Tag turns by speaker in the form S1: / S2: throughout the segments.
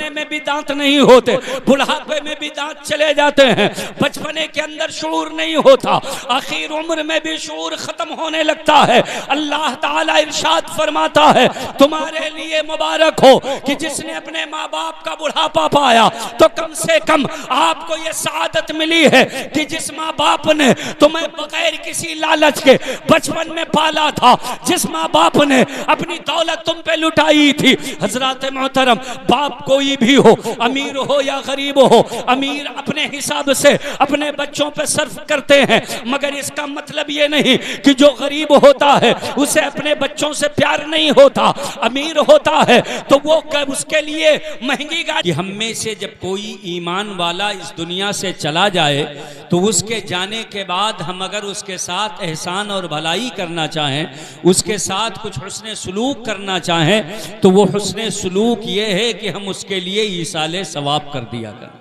S1: बचपने में भी दांत नहीं होते, बुढ़ापे में भी दांत चले जाते हैं, बचपने के अंदर शऊर नहीं होता, आखिर उम्र में भी शऊर खत्म होने लगता है। अल्लाह ताला इरशाद फरमाता है, तुम्हारे लिए मुबारक हो कि जिसने अपने माँ बाप का बुढ़ापा पाया, तो कम से कम आपको ये सआदत मिली है कि जिस माँ बाप ने तुम्हें बगैर किसी लालच के बचपन में पाला था, जिस माँ बाप ने अपनी दौलत तुम पे लुटाई थी। हजरत मोहतरम, बाप कोई भी हो, अमीर हो या गरीब हो, अमीर अपने हिसाब से अपने बच्चों पे सर्फ करते हैं, मगर इसका मतलब ये नहीं कि जो गरीब होता है उसे अपने बच्चों से प्यार नहीं होता। अमीर होता है तो वो उसके लिए महंगी गाड़ी। हम में से जब कोई ईमान वाला इस दुनिया से चला जाए तो उसके जाने के बाद हम अगर उसके साथ एहसान और भलाई करना चाहें, उसके साथ कुछ हुस्ने सुलूक करना चाहें, तो वो हुस्ने सुलूक ये है कि हम उसके लिए ईसाले सवाब कर दिया करें,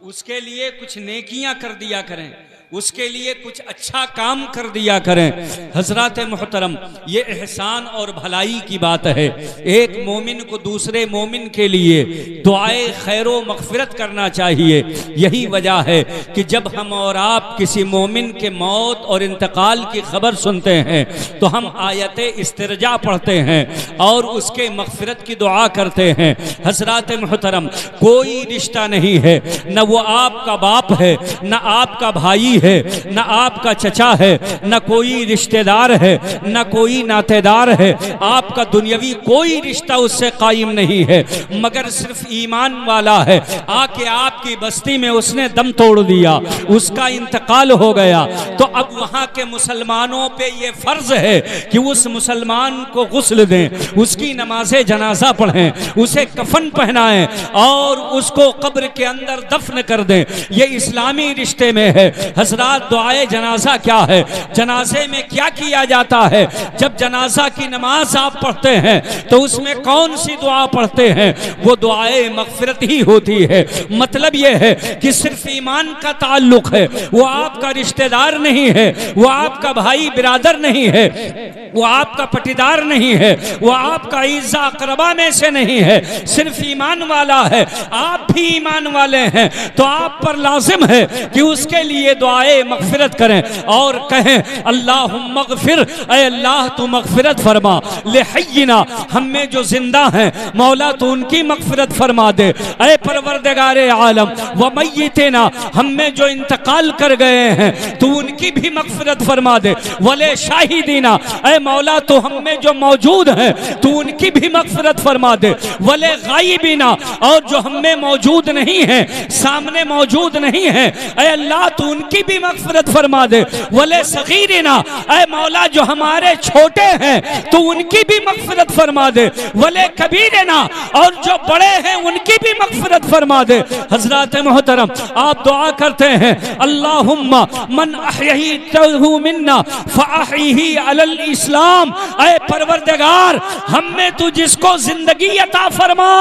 S1: उसके लिए कुछ नेकियां कर दिया करें, उसके लिए कुछ अच्छा काम कर दिया करें। हजरत मोहतरम, ये एहसान और भलाई की बात है। एक मोमिन को दूसरे मोमिन के लिए दुआए खैर व मग़फ़िरत करना चाहिए। यही वजह है कि जब हम और आप किसी मोमिन के मौत और इंतकाल की खबर सुनते हैं तो हम आयत इस्तिरजा पढ़ते हैं और उसके मग़फ़िरत की दुआ करते हैं। हजरत मोहतरम, कोई रिश्ता नहीं है, न वो आपका बाप है, न आपका भाई है, न आपका चचा है, न कोई रिश्तेदार है, न कोई नातेदार है, आपका दुनियावी कोई रिश्ता उससे कायम नहीं है, मगर सिर्फ ईमान वाला है। आके आपकी बस्ती में उसने दम तोड़ दिया, उसका इंतकाल हो गया, तो अब वहां के मुसलमानों पे ये फर्ज है कि उस मुसलमान को गुस्ल दें, उसकी नमाज़े जनाजा पढ़ें, उसे कफन पहनाएं और उसको कब्र के अंदर दफन कर दें। ये इस्लामी रिश्ते में है। हजरात, दुआए जनाजा क्या है? जनाजे में क्या किया जाता है? जब जनाजा की नमाज आप पढ़ते हैं तो उसमें कौन सी दुआ पढ़ते हैं? वो दुआए मग़फ़िरत ही होती है। मतलब ये है कि सिर्फ ईमान का ताल्लुक है, वो आपका रिश्तेदार नहीं है, वो आपका भाई बिरादर नहीं है, वो आपका पटीदार नहीं है, वो आपका ईज़ा अक़रबा में से नहीं है, सिर्फ ईमान वाला है। आप भी ईमान वाले हैं तो आप पर लाजिम है कि उसके लिए दुआए मग़फ़िरत करें और कहें, अल्लाहुम्मा मग़फ़िर, ऐ अल्लाह तू मग़फ़िरत फरमा, ले हय्यिना, हम में जो जिंदा हैं मौला तू उनकी मग़फ़िरत फरमा दे, ऐ परवरदिगारे आलम, व मय्यितिना, हम में जो इंतकाल कर गए हैं तू उनकी भी मग़फ़िरत फरमा दे, वले शाहिदीना, ऐ मौला तो हम में जो मौजूद हैं तू उनकी भी मग़फ़िरत फरमा दे, वले गायबीना, और जो हम में मौजूद नहीं है, सामने मौजूद नहीं है, ऐ अल्लाह तू उनकी भी मग़फ़िरत फरमा दे, वले सगीरिना, ऐ मौला जो हमारे छोटे हैं तू उनकी भी मग़फ़िरत फरमा दे, वले कबीरना, और जो बड़े हैं उनकी भी मग़फ़िरत फरमा दे। हज़रात मोहतरम, आप दुआ करते हैं, अल्लाहुम्मा मन अहयीतहु मिन्ना फ़अहयिही अलल इस्लाम, ऐ परवरदिगार हम में तू जिसको जिंदगी अता फरमा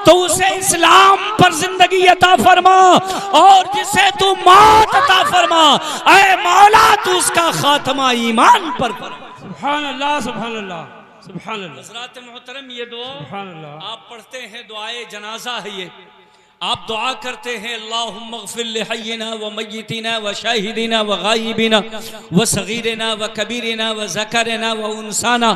S1: तो उसे इस्लाम पर जिंदगी अता फरमा, और जिसे तू मौत अता फरमा ऐ मौला तू उसका खात्मा ईमान पर फरमा।
S2: सुभान अल्लाह, सुभान अल्लाह, सुभान अल्लाह।
S1: हज़रात मोहतरम, ये दुआ
S2: सुभान अल्लाह
S1: आप पढ़ते हैं, दुआए जनाजा है ये। आप दुआ करते हैं, अल्लाहुम्मा अग़फ़िर लिहय्यिना व मय्यितिना व शाहिदिना व गायबिना व सगीरिना व कबीरिना व ज़करिना व उनसाना,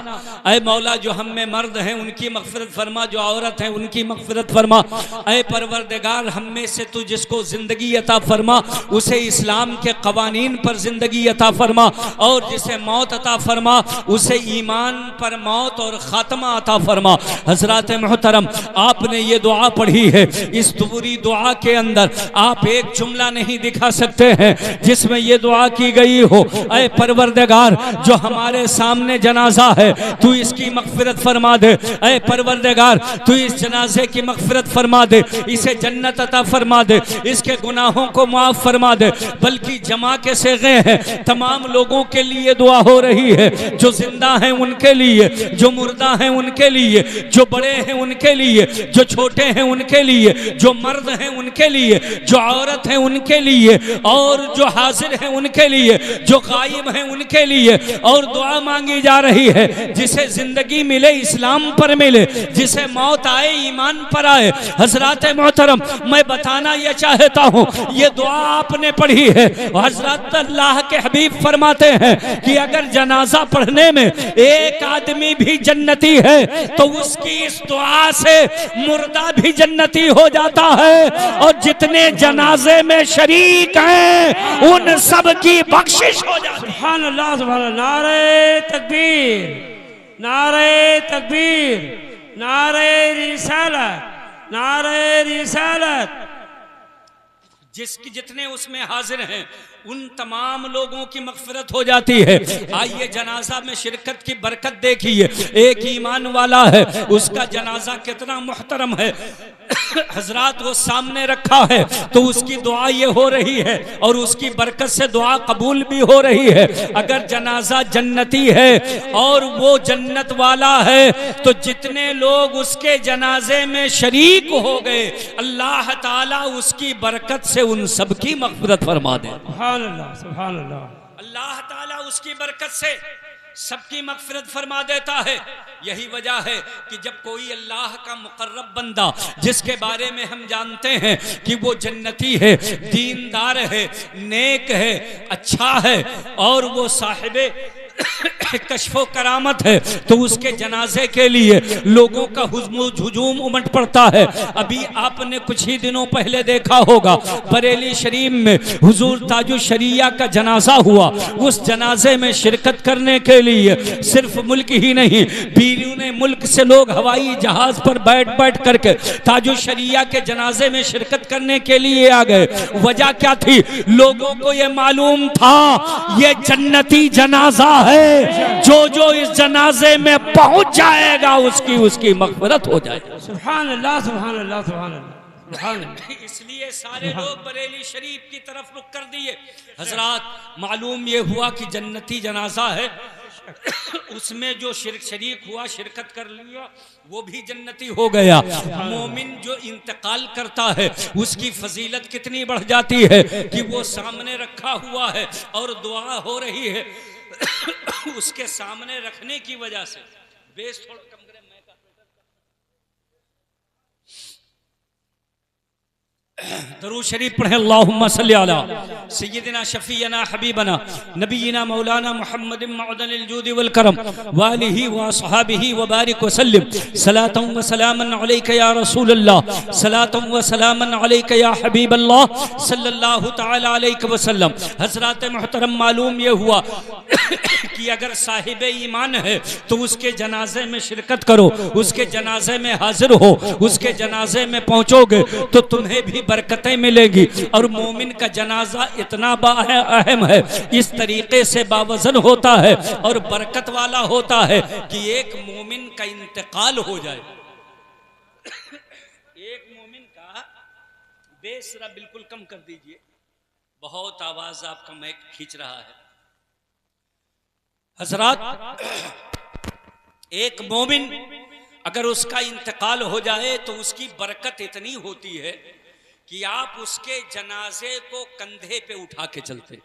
S1: ऐ मौला जो हम में मर्द हैं उनकी मग़फ़िरत फरमा, जो औरत हैं उनकी मग़फ़िरत फरमा, ऐ परवरदिगार हम में से तू जिसको ज़िंदगी अता फरमा उसे इस्लाम के क़वानीन पर ज़िंदगी अता फरमा, और जिसे मौत अता फरमा उसे ईमान पर मौत और ख़ात्मा अता फरमा। हज़रात मोहतरम, आपने ये दुआ पढ़ी है, इस पूरी दुआ के अंदर आप एक जुमला नहीं दिखा सकते हैं जिसमें यह दुआ की गई हो, ऐ परवरदिगार जो हमारे सामने जनाजा है तू इसकी मग़फ़िरत फरमा दे, ऐ परवरदिगार तू इस जनाजे की मग़फ़िरत फरमा दे, इसे जन्नत अता फरमा दे, इसके गुनाहों को माफ़ फरमा दे। बल्कि जमा के सेगे हैं, तमाम लोगों के लिए दुआ हो रही है, जो जिंदा हैं उनके लिए, जो मुर्दा हैं उनके लिए, जो बड़े हैं उनके लिए, जो छोटे हैं उनके लिए, जो मर्द हैं उनके लिए, जो औरत है उनके लिए, और जो हाजिर हैं उनके लिए, जो गायब हैं उनके लिए। और दुआ मांगी जा रही है, जिसे जिंदगी मिले इस्लाम पर मिले, जिसे मौत आए ईमान पर आए। हजरत मोहतरम, मैं बताना यह चाहता हूँ, ये दुआ आपने पढ़ी है। हजरत अल्लाह के हबीब फरमाते हैं कि अगर जनाजा पढ़ने में एक आदमी भी जन्नती है तो उसकी इस दुआ से मुर्दा भी जन्नती हो जाता है, और जितने जनाजे में शरीक हैं उन सब की बख्शिश हो जाती है।
S2: सुभान अल्लाह, सुभान अल्लाह। नारे तकबीर, नारे तकबीर, नारे रिसालत, नारे रिसालत।
S1: जिसकी जितने उसमें हाजिर हैं उन तमाम लोगों की मगफिरत हो जाती है। आइए जनाजा में शिरकत की बरकत देखिए। एक ईमान वाला है, उसका जनाजा कितना मुहतरम है। हजरात वो सामने रखा है तो उसकी दुआ ये हो रही है, और उसकी बरकत से दुआ कबूल भी हो रही है। अगर जनाजा जन्नती है और वो जन्नत वाला है तो जितने लोग उसके जनाजे में शरीक हो गए, अल्लाह ताला उसकी बरकत से उन सब की मगफिरत फरमा दे।
S2: सुभान अल्लाह, सुभान अल्लाह।
S1: अल्लाह ताला उसकी बरकत से सबकी मगफिरत फरमा देता है। यही वजह है कि जब कोई अल्लाह का मुकर्रब बंदा, जिसके बारे में हम जानते हैं कि वो जन्नती है, दीनदार है, नेक है, अच्छा है, और वो साहिबे कश्फो करामत है, तो उसके जनाजे के लिए लोगों का हुजूम उमड़ पड़ता है। अभी आपने कुछ ही दिनों पहले देखा होगा, बरेली शरीफ में हुजूर ताजुल शरिया का जनाजा हुआ। उस जनाजे में शिरकत करने के लिए सिर्फ मुल्क ही नहीं, बीरूने मुल्क से लोग हवाई जहाज पर बैठ बैठ करके ताजुल शरिया के जनाजे में शिरकत करने के लिए आ गए। वजह क्या थी? लोगों को यह मालूम था ये जन्नती जनाजा है, जो जो इस जनाजे में पहुंच जाएगा उसकी मगफिरत हो जाएगी।
S2: सुभान अल्लाह, सुभान अल्लाह, सुभान अल्लाह, सुभान अल्लाह।
S1: इसलिए सारे लोग बरेली शरीफ की तरफ रुख कर दिए। हजरात, मालूम ये हुआ कि जन्नती जनाजा है, उसमें जो शरीक हुआ, शिरकत कर लिया, वो भी जन्नती हो गया। मोमिन जो इंतकाल करता है उसकी फजीलत कितनी बढ़ जाती है कि वो सामने रखा हुआ है और दुआ हो रही है। उसके सामने रखने की वजह से बेस थोड़ा कम करे, दरूद शरीफ पढ़े। अल्लाहुम्मा सल्ली अला सय्यिदिना शफीना हबीबना नबीना मौलाना मुहम्मद मअदनिल जूद वल करम व आलिहि व अस्हाबिहि व बारिक व सल्लिम सलातन व सलामन अलैका या रसूल अल्लाह, सलातन व सलामन अलैका या हबीब अल्लाह सल्लल्लाहु तआला अलैहि वसल्लम। हजरत मोहतरम, मालूम ये हुआ कि अगर साहिब ईमान है तो उसके जनाजे में शिरकत करो, उसके जनाजे में हाजिर हो, उसके जनाजे में पहुंचोगे तो तुम्हें भी बरकतें मिलेगी। और मोमिन का जनाजा इतना अहम है, इस तरीके से बावजन होता है और बरकत वाला होता है कि एक मोमिन का इंतकाल हो जाए। एक मोमिन का बेस जरा बिल्कुल कम कर दीजिए, बहुत आवाज आपका माइक खींच रहा है। हजरात, एक मोमिन अगर उसका इंतकाल हो जाए तो उसकी बरकत इतनी होती है कि आप उसके जनाजे को कंधे पे उठा के चलते।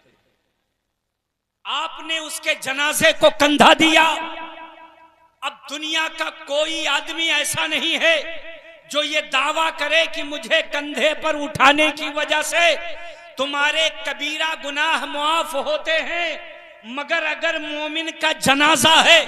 S1: आपने उसके जनाजे को कंधा दिया। अब दुनिया का कोई आदमी ऐसा नहीं है जो ये दावा करे कि मुझे कंधे पर उठाने की वजह से तुम्हारे कबीरा गुनाह मुआफ होते हैं। मगर अगर मोमिन का जनाजा है,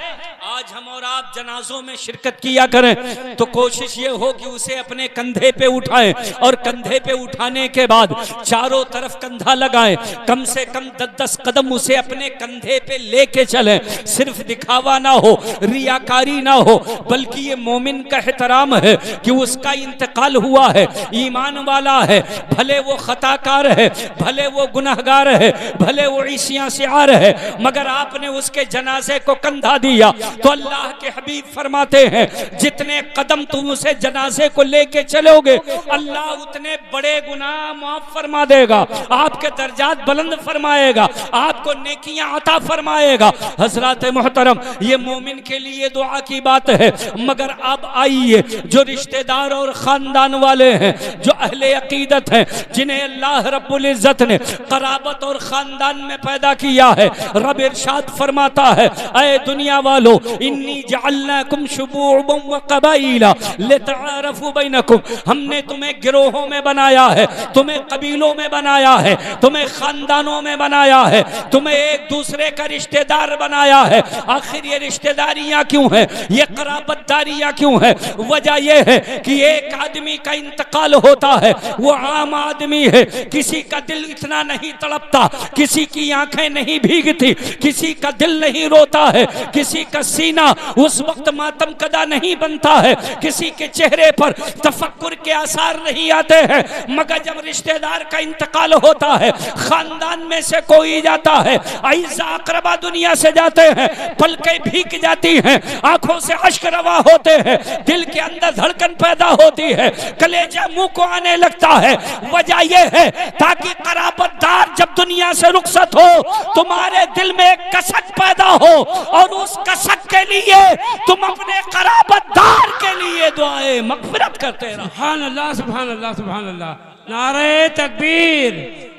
S1: आज हम और आप जनाजों में शिरकत किया करें तो कोशिश ये हो कि उसे अपने कंधे पे उठाएं, और कंधे पे उठाने के बाद चारों तरफ कंधा लगाएं, कम से कम 10-10 कदम उसे अपने कंधे पे लेके चलें। सिर्फ दिखावा ना हो, रियाकारी ना हो, बल्कि ये मोमिन का एहतराम है कि उसका इंतकाल हुआ है, ईमान वाला है, भले वो खताकार है, भले वो गुनहगार है, भले वो ईसियां से आ रहे है, मगर आपने उसके जनाजे को कंधा दिया। तो अल्लाह के हबीब फरमाते हैं जितने कदम तुम उसे जनाजे को लेके चलोगे अल्लाह उतने बड़े गुनाह माफ फरमा देगा, आपके दर्जात बुलंद फरमाएगा, आपको नेकियां अता फरमाएगा। हजरत मोहतरम ये मोमिन के लिए दुआ की बात है। मगर अब आइए जो रिश्तेदार और खानदान वाले हैं, जो अहले अकीदत हैं, जिन्हें अल्लाह रब्बुल इज्जत ने कराबत और खानदान में पैदा किया है, रब इरशाद फरमाता है ऐ दुनिया वालों इन्नी जअलनाकुम शुबूबन व कबाइला लितआरफू बैनकुम, हमने तुम्हें गिरोहों में बनाया है, तुम्हें कबीलों में बनाया है, तुम्हें खानदानों में बनाया है, तुम्हें एक दूसरे का रिश्तेदार बनाया है। आखिर ये रिश्तेदारियां क्यों है, ये कराबतदारियां क्यों है? वजह यह है कि एक आदमी का इंतकाल होता है, वो आम आदमी है, किसी का दिल इतना नहीं तड़पता, किसी की आंखें नहीं भीगती, किसी का दिल नहीं रोता है, किसी का सीना उस वक्त मातम कदा नहीं बनता है, किसी के चेहरे पर तफक्कुर के आसार नहीं आते हैं। मगर जब रिश्तेदार का इंतकाल होता है, खानदान में से कोई जाता है, आइज़ा अक़रबा दुनिया से जाते हैं, पलकें भीग जाती हैं, आंखों से अश्क रवा होते हैं, दिल के अंदर धड़कन पैदा होती है, कलेजा मुंह को आने लगता है। वजह यह है ताकि कराबतदार जब दुनिया से रुखसत हो तुम्हारे दिल में एक कसक पैदा हो और उस कसक के लिए तुम अपने कराबतदार के लिए दुआए मग़फ़िरत करते रहो।
S2: सुभान अल्लाह, सुभान अल्लाह, सुभान अल्लाह। नारे तकबीर,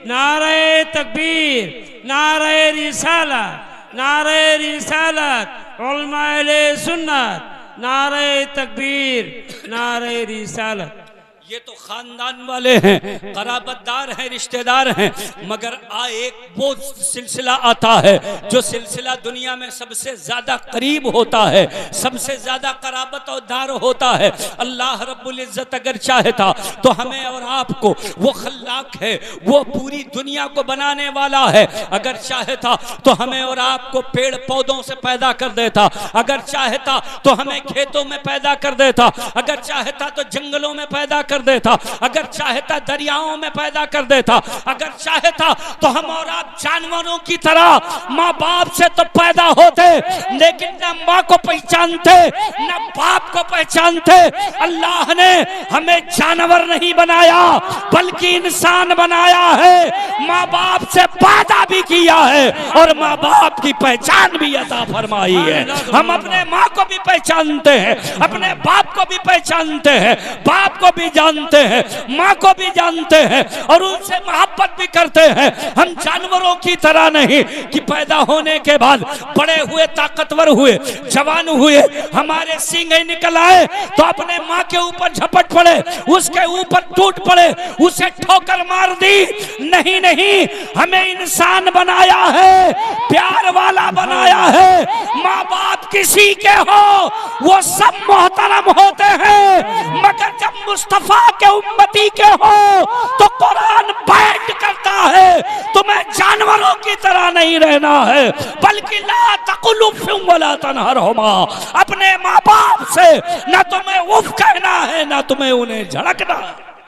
S2: नारे तकबीर, नारे रिसालत, नारे रिसालत, उलमा अहले सुन्नत, नारे तकबीर, नारे रिसालत।
S1: ये तो खानदान वाले हैं, कराबतदार हैं, रिश्तेदार हैं। मगर एक वो सिलसिला आता है जो सिलसिला दुनिया में सबसे ज्यादा करीब होता है, सबसे ज्यादा कराबत और दार होता है। अल्लाह रब्बुल इज्जत अगर चाहता तो हमें और आपको, वो खल्लाक है, वो पूरी दुनिया को बनाने वाला है, अगर चाहता तो हमें और आपको पेड़ पौधों से पैदा कर देता, अगर चाहता तो हमें खेतों में पैदा कर देता, अगर चाहता तो जंगलों में पैदा कर देता, अगर चाहता दरियाओं में पैदा कर देता, अगर चाहता तो हम और आप जानवरों की तरह माँ बाप से तो पैदा होते, लेकिन न माँ को पहचानते न बाप को पहचानते। अल्लाह ने हमें जानवर नहीं बनाया बल्कि इंसान बनाया है, माँ बाप से पैदा भी किया है और माँ बाप की पहचान भी अता फरमाई है। हम अपने माँ को भी पहचानते हैं, अपने बाप को भी पहचानते हैं, बाप को भी जानते हैं, माँ को भी जानते हैं और उनसे मोहब्बत भी करते हैं। हम जानवरों की तरह नहीं कि पैदा होने के बाद बड़े हुए, ताकतवर हुए, जवान हुए, हमारे सींगे निकल आए तो अपने माँ के ऊपर झपट पड़े, उसके ऊपर टूट पड़े, उसे ठोकर मार दी। नहीं नहीं, हमें इंसान बनाया है, प्यार वाला बनाया है। माँ बाप किसी के हो वो सब मोहतरम होते हैं, मगर जब मुस्तफा के उम्मती के हो तो कुरान बैन करता है तुम्हें जानवरों की तरह नहीं रहना है, बल्कि ला तकुलु फिम वला तनहरहुमा, अपने माँ बाप से न तुम्हें उफ कहना है न तुम्हें उन्हें झड़कना।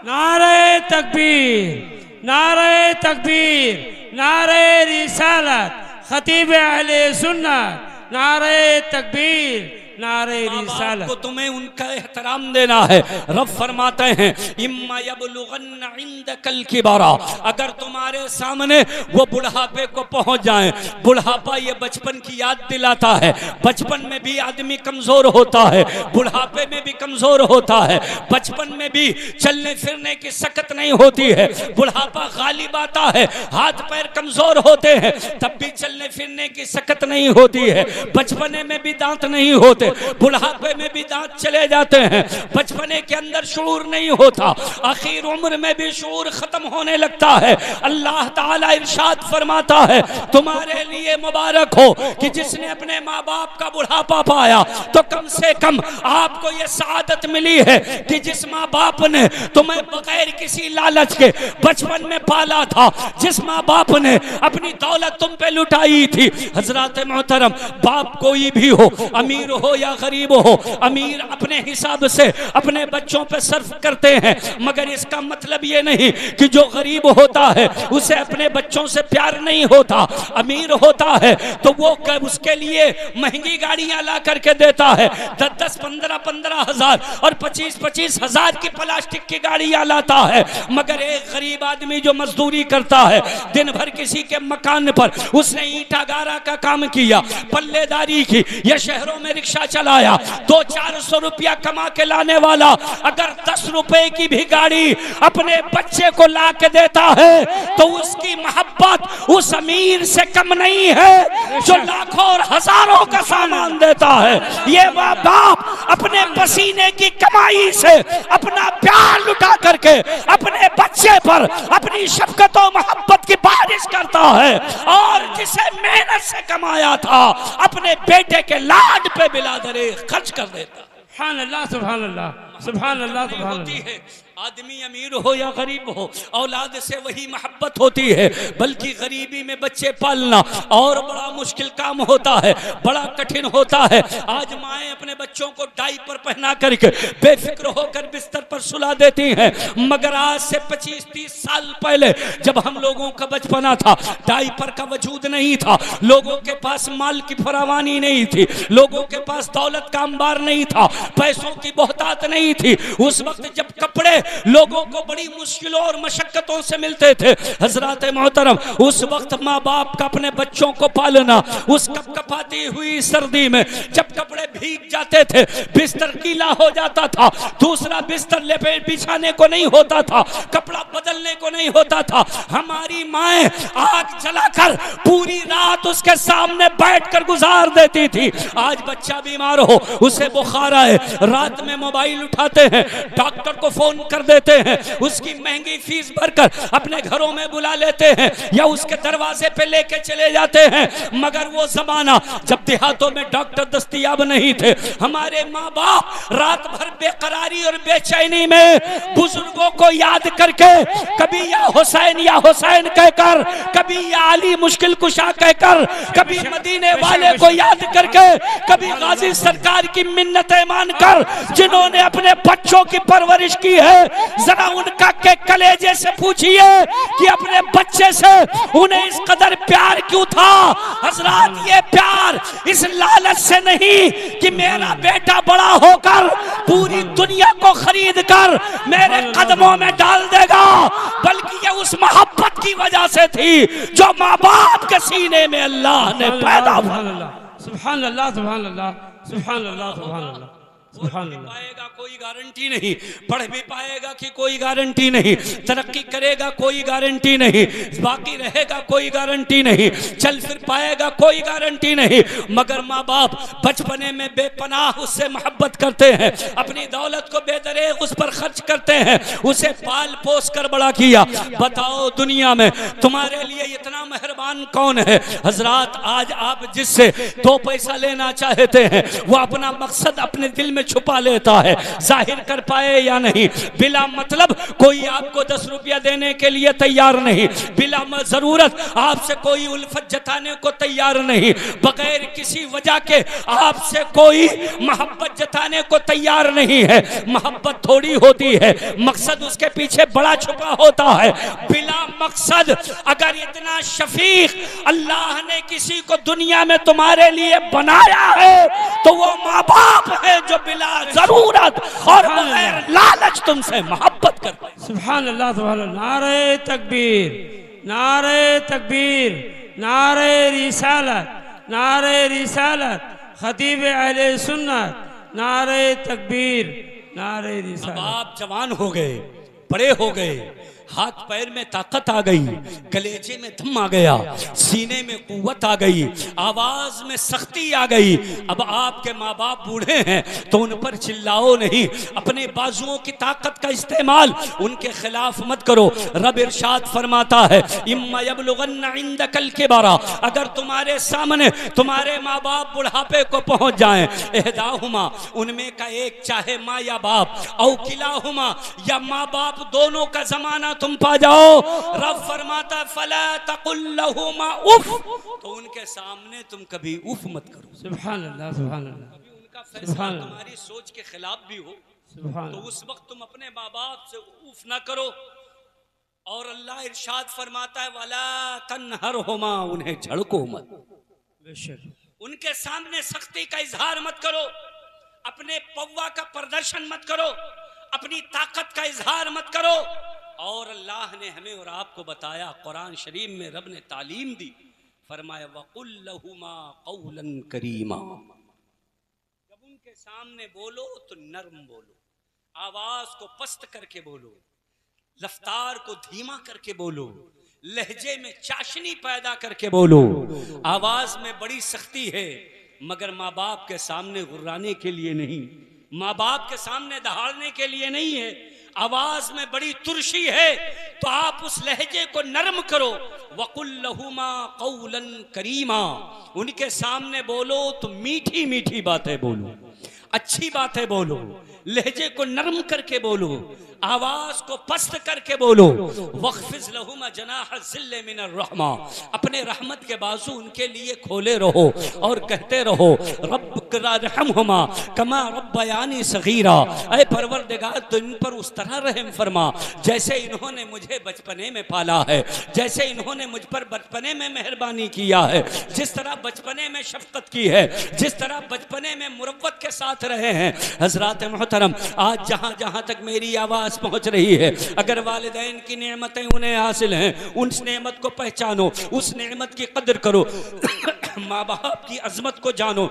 S2: नारे तकबीर, नारे तकबीर, नारे रिसालत, खतीब अहले सुन्नत, नारे तकबीर, नारे रिसालत।
S1: को तुम्हें उनका एहतराम देना है। रब फरमाते हैं इम्मा यबलुगन्ना इंदकल किबरा, अगर तुम्हारे सामने वो बुढ़ापे को पहुंच जाएं। बुढ़ापा ये बचपन की याद दिलाता है, बचपन में भी आदमी कमजोर होता है, बुढ़ापे में भी कमजोर होता है, बचपन में भी चलने फिरने की सकत नहीं होती है, बुढ़ापा गालिब आता है, हाथ पैर कमजोर होते हैं तब भी चलने फिरने की सकत नहीं होती है, बचपने में भी दांत नहीं होते, बुढ़ापे में भी दांत चले जाते हैं, बचपने के अंदर शऊर नहीं होता, आखिर उम्र में भी शऊर खत्म होने लगता है। अल्लाह ताला इरशाद फरमाता है तुम्हारे लिए मुबारक हो कि जिसने अपने माँ बाप का बुढ़ापा पाया, तो कम से कम आपको यह सआदत मिली है कि जिस माँ बाप ने तुम्हें बगैर किसी लालच के बचपन में पाला था, जिस माँ बाप ने अपनी दौलत तुम पे लुटाई थी। हजरत मोहतरम, बाप कोई भी हो, अमीर हो या गरीब हो, अमीर अपने हिसाब से अपने बच्चों पे सर्फ करते हैं, मगर इसका मतलब ये नहीं कि जो गरीब होता है उसे अपने बच्चों से प्यार नहीं होता। अमीर होता है तो वो उसके लिए महंगी गाड़ियां ला करके देता है, 10-10, 15-15 हजार और 25-25 हजार की प्लास्टिक की गाड़ियां लाता है। मगर एक गरीब आदमी जो मजदूरी करता है, दिन भर किसी के मकान पर उसने ईंटा गारा का काम किया, पल्लेदारी की, या शहरों में रिक्शा चलाया, 200-400 रुपया कमा के लाने वाला अगर 10 रुपए की भी गाड़ी अपने बच्चे को ला के देता है तो उसकी मोहब्बत उस अमीर से कम नहीं है जो लाखों और हजारों का सामान देता है। ये माँ बाप अपने पसीने की कमाई से अपना प्यार लुटा करके अपने बच्चे पर अपनी शफकत और मोहब्बत की बारिश करता है, और जिसे मेहनत से कमाया था अपने बेटे के लाड पे बिलादरे खर्च कर देता।
S2: सुभान अल्लाह, सुभान अल्लाह, सुभान अल्लाह, सुभान
S1: होती
S2: अल्लाह।
S1: है आदमी अमीर हो या गरीब हो, औलाद से वही मोहब्बत होती है, बल्कि गरीबी में बच्चे पालना और बड़ा मुश्किल काम होता है, बड़ा कठिन होता है। आज माएँ अपने बच्चों को डायपर पहना करके बेफिक्र होकर बिस्तर पर सुला देती हैं, मगर आज से 25-30 साल पहले जब हम लोगों का बचपना था, डायपर का वजूद नहीं था, लोगों के पास माल की फरावानी नहीं थी, लोगों के पास दौलत का अंबार नहीं था, पैसों की बहुतात नहीं थी। उस वक्त जब कपड़े लोगों को बड़ी मुश्किलों और मशक्कतों से मिलते थे, हजरात मोहतरम, उस वक्त माँ बाप का अपने बच्चों को पालना, उस कपकपाती हुई सर्दी में जब कपड़े भीग जाते थे, बिस्तर गीला हो जाता था, दूसरा बिस्तर लेपेट बिछाने को नहीं होता था, कपड़ा बदलने को नहीं होता था, हमारी माएँ आग जलाकर पूरी रात उसके सामने बैठकर गुजार देती थी। आज बच्चा बीमार हो, उसे बुखार आए, रात में मोबाइल उठाते हैं, डॉक्टर को फोन कर देते हैं, उसकी महंगी फीस भरकर अपने घरों में बुला लेते हैं या उसके दरवाजे पे लेके चले जाते हैं। मगर वो जमाना जब देहातों में डॉक्टर दस्तयाब नहीं थे, हमारे माँ बाप रात भर बेकरारी और बेचैनी में बुजुर्गों को याद करके कभी या हुसैन कहकर, कभी या अली मुश्किल कुशा कहकर, कभी मदीने वाले को याद करके, कभी गाजी सरकार की मिन्नतें मानकर जिन्होंने अपने बच्चों की परवरिश की है, जरा उनका के कलेजे से पूछिए कि अपने बच्चे से उन्हें इस कदर प्यार क्यों था। हजरात, ये प्यार इस लालच से नहीं कि मेरा बेटा बड़ा होकर पूरी दुनिया को खरीद कर मेरे कदमों में डाल देगा, बल्कि ये उस मोहब्बत की वजह से थी जो माँ बाप के सीने में अल्लाह ने पैदा किया।
S2: सुभान अल्लाह, सुभान अल्लाह, सुभान अल्लाह, सुभान अल्लाह।
S1: पाएगा कोई गारंटी नहीं, पढ़ भी पाएगा कि कोई गारंटी नहीं, तरक्की करेगा कोई गारंटी नहीं, बाकी रहेगा कोई गारंटी नहीं, चल फिर पाएगा कोई गारंटी नहीं। मगर माँ बाप बचपने में बेपनाह उससे मोहब्बत करते हैं, अपनी दौलत को बेदरेग उस पर खर्च करते हैं, उसे पाल पोस कर बड़ा किया। बताओ दुनिया में तुम्हारे लिए इतना मेहरबान कौन है? हजरात, आज आप जिससे 2 पैसा लेना चाहते हैं वो अपना मकसद अपने दिल में छुपा लेता है, जाहिर कर पाए या नहीं। बिला मतलब कोई आपको 10 रुपया देने के लिए तैयार नहीं, बिला जरूरत आपसे कोई उल्फत जताने को तैयार नहीं, बगैर किसी वजह के आपसे कोई मोहब्बत जताने को तैयार नहीं है। मोहब्बत थोड़ी होती है, मकसद उसके पीछे बड़ा छुपा होता है। बिला मकसद अगर इतना शफीक अल्लाह ने किसी को दुनिया में तुम्हारे लिए बनाया है तो वो माँ बाप है जो बिला जरूरत और बगैर लालच तुमसे मोहब्बत करते हैं।
S2: सुभान अल्लाह, सुभान अल्लाह। नारे तकबीर, नारे तकबीर, नारे रिसालत, नारे रिसालत, खतीब अहले सुन्नत, नारे तकबीर, नारे रिसालत।
S1: आप जवान हो गए, बड़े हो गए, हाथ पैर में ताकत आ गई, कलेजे में दम आ गया, सीने में कुव्वत आ गई, आवाज में सख्ती आ गई। अब आपके माँ बाप बूढ़े हैं तो उन पर चिल्लाओ नहीं, अपने बाजुओं की ताकत का इस्तेमाल उनके खिलाफ मत करो। रब इरशाद फरमाता है, इम्मा यबलुगन्ना इंदकल किबरा, अगर तुम्हारे सामने तुम्हारे माँ बाप बुढ़ापे को पहुंच जाएं, इहदाहुमा, उनमें का एक, चाहे माँ या बाप, औ किलाहुमा, या माँ बाप दोनों का जमाना तुम पा जाओ, रब फरमाता फला तकुल लहुमा उफ, तो उनके सामने तुम कभी उफ मत करो।
S2: सुभान अल्लाह, सुभान अल्लाह।
S1: उनका फैसला तुम्हारी सोच के खिलाफ भी हो तो उस वक्त तुम अपने माँ बाप से उफ ना करो। और अल्लाह इरशाद फरमाता है वाला तन्हरहुमा, उन्हें झड़को मत, उनके सामने सख्ती का इजहार मत करो, अपने पौवा का प्रदर्शन मत करो, अपनी ताकत का इजहार मत करो। और अल्लाह ने हमें और आपको बताया, कुरान शरीफ में रब ने तालीम दी, फरमाया वकुल लहुमा कौलन करीमा, जब उनके सामने बोलो तो नर्म बोलो, आवाज को पस्त करके बोलो, रफ्तार को धीमा करके बोलो, लहजे में चाशनी पैदा करके बोलो। आवाज में बड़ी सख्ती है मगर माँ बाप के सामने गुर्राने के लिए नहीं, माँ बाप के सामने दहाड़ने के लिए नहीं है। आवाज में बड़ी तुरशी है तो आप उस लहजे को नरम करो। वकुल लहुमा कौलन करीमा, उनके सामने बोलो तो मीठी मीठी बातें बोलो, अच्छी बातें बोलो, लहजे को नरम करके बोलो, आवाज को पस्त करके बोलो। वख्फिज लहुमा जनाह ज़िल्ल मिनर रहमा, अपने रहमत के बाजू उनके लिए खोले रहो और कहते रहो रब्बिरहमहुमा कमा रब्बयानी सगीरा, ऐ परवरदिगार तो इन पर उस तरह रहम फरमा जैसे इन्होंने मुझे बचपने में पाला है, जैसे इन्होंने मुझ पर बचपने में मेहरबानी किया है, जिस तरह बचपने में शफकत की है, जिस तरह बचपने में मुरव्वत के साथ रहे हैं। हजरात मोहतरम, आज जहां जहां तक मेरी आवाज पहुंच रही है, अगर वालिदैन की नेमतें उन्हें हासिल हैं, उस नेमत को पहचानो, उस नेमत की कदर करो। माँ बाप की अजमत को जानो,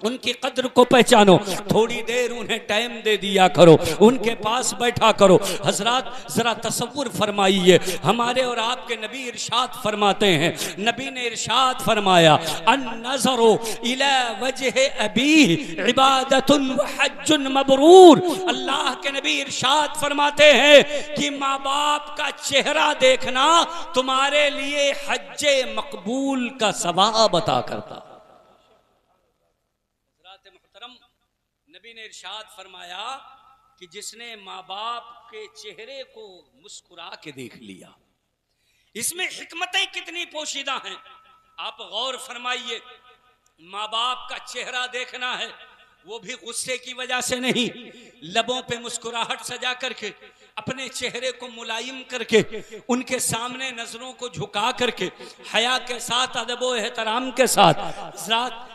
S1: उनकी कद्र को पहचानो, थोड़ी देर उन्हें टाइम दे दिया करो, उनके पास बैठा करो। हजरात जरा तसव्वुर फरमाइए, हमारे और आपके नबी इरशाद फरमाते हैं, नबी ने इरशाद फरमाया अन्नज़रु इला वजह अबी इबादतुन व हज्जुन मबरूर। अल्लाह के नबी इरशाद फरमाते हैं कि माँ बाप का चेहरा देखना तुम्हारे लिए हज्जे मकबूल का सवाब अता करता। नबी ने इरशाद फरमाया कि जिसने माँ बाप के चेहरे को मुस्कुरा के देख लिया, इसमें हिकमतें कितनी पोशीदा हैं, आप गौर फरमाइए। माँ बाप का चेहरा देखना है, वो भी गुस्से की वजह से नहीं, लबों पे मुस्कुराहट सजा करके, अपने चेहरे को मुलायम करके, उनके सामने नजरों को झुका करके, हया के साथ, अदब व एहतराम के साथ।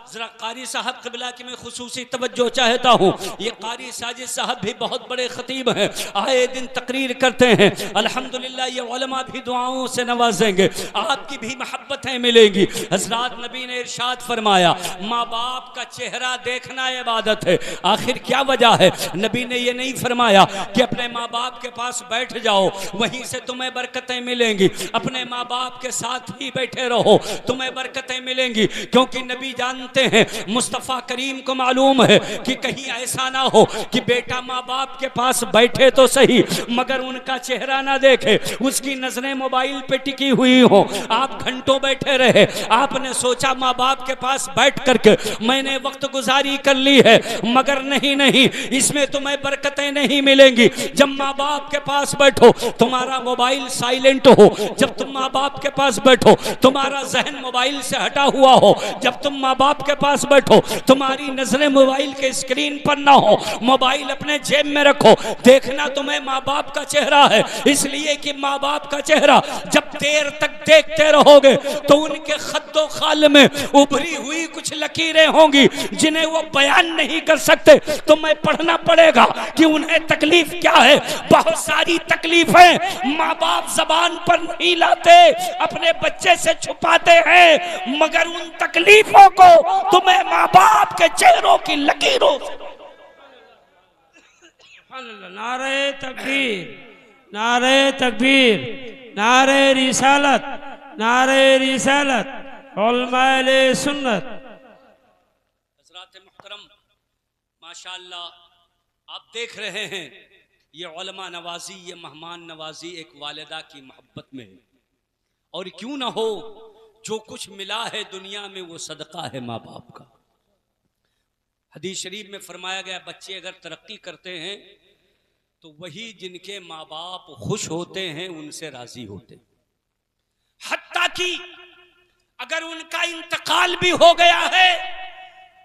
S1: जरा कारी साहब क़िबला की मैं खुसूसी तवज्जो चाहता हूँ, ये कारी साजिद साहब भी बहुत बड़े खतीब हैं, आए दिन तकरीर करते हैं, अल्हम्दुलिल्लाह ये उलमा भी दुआओं से नवाजेंगे, आपकी भी मोहब्बतें मिलेंगी। हजरात नबी ने इरशाद फरमाया माँ बाप का चेहरा देखना इबादत है। आखिर क्या वजह है? नबी ने ये नहीं फरमाया कि अपने माँ बाप के पास बैठ जाओ वहीं से तुम्हें बरकतें मिलेंगी, अपने माँ बाप के साथ ही बैठे रहो तुम्हें बरकतें मिलेंगी, क्योंकि नबी जानते हैं, मुस्तफ़ा करीम को मालूम है कि कहीं ऐसा ना हो कि बेटा माँ बाप के पास बैठे तो सही मगर उनका चेहरा ना देखे, उसकी नजरें मोबाइल पे टिकी हुई हो, आप घंटों बैठे रहे, आपने सोचा माँ बाप के पास बैठ करके मैंने वक्त गुजारी कर ली है, मगर नहीं, इसमें तुम्हें बरकतें नहीं मिलेंगी। जब माँ बाप के पास बैठो तुम्हारा मोबाइल साइलेंट हो, जब तुम माँ बाप के पास बैठो तुम्हारा जहन मोबाइल से हटा हुआ हो, जब तुम माँ बाप के पास बैठो तुम्हारी नजरें मोबाइल के स्क्रीन पर ना हो, मोबाइल अपने जेब में रखो, देखना तुम्हें माँ बाप का चेहरा है, इसलिए कि माँ बाप का चेहरा जब देर तक देखते रहोगे तो उनके खद्दो खाल में उभरी हुई कुछ लकीरें होंगी जिन्हें वो बयान नहीं कर सकते, तो मैं पढ़ना पड़ेगा कि उन्हें तकलीफ क्या है। बहुत सारी तकलीफें माँ बाप जबान पर नहीं लाते, अपने बच्चे से छुपाते हैं, मगर उन तकलीफों को तुम्हें माँ बाप के चेहरों की लकीरों से।
S2: नारे तकबीर, नारे तकबीर, नारे रिसालत, नारे रिसालत, उलमाए सुन्नत।
S1: हज़रात मुहतरम, माशाअल्लाह आप देख रहे हैं ये उलमा नवाजी, ये मेहमान नवाजी एक वालिदा की मोहब्बत में, और क्यों ना हो जो कुछ मिला है दुनिया में वो सदका है माँ बाप का। हदीस शरीफ में फरमाया गया बच्चे अगर तरक्की करते हैं तो वही जिनके माँ बाप खुश होते हैं उनसे राजी होते हैं, हत्ता कि अगर उनका इंतकाल भी हो गया है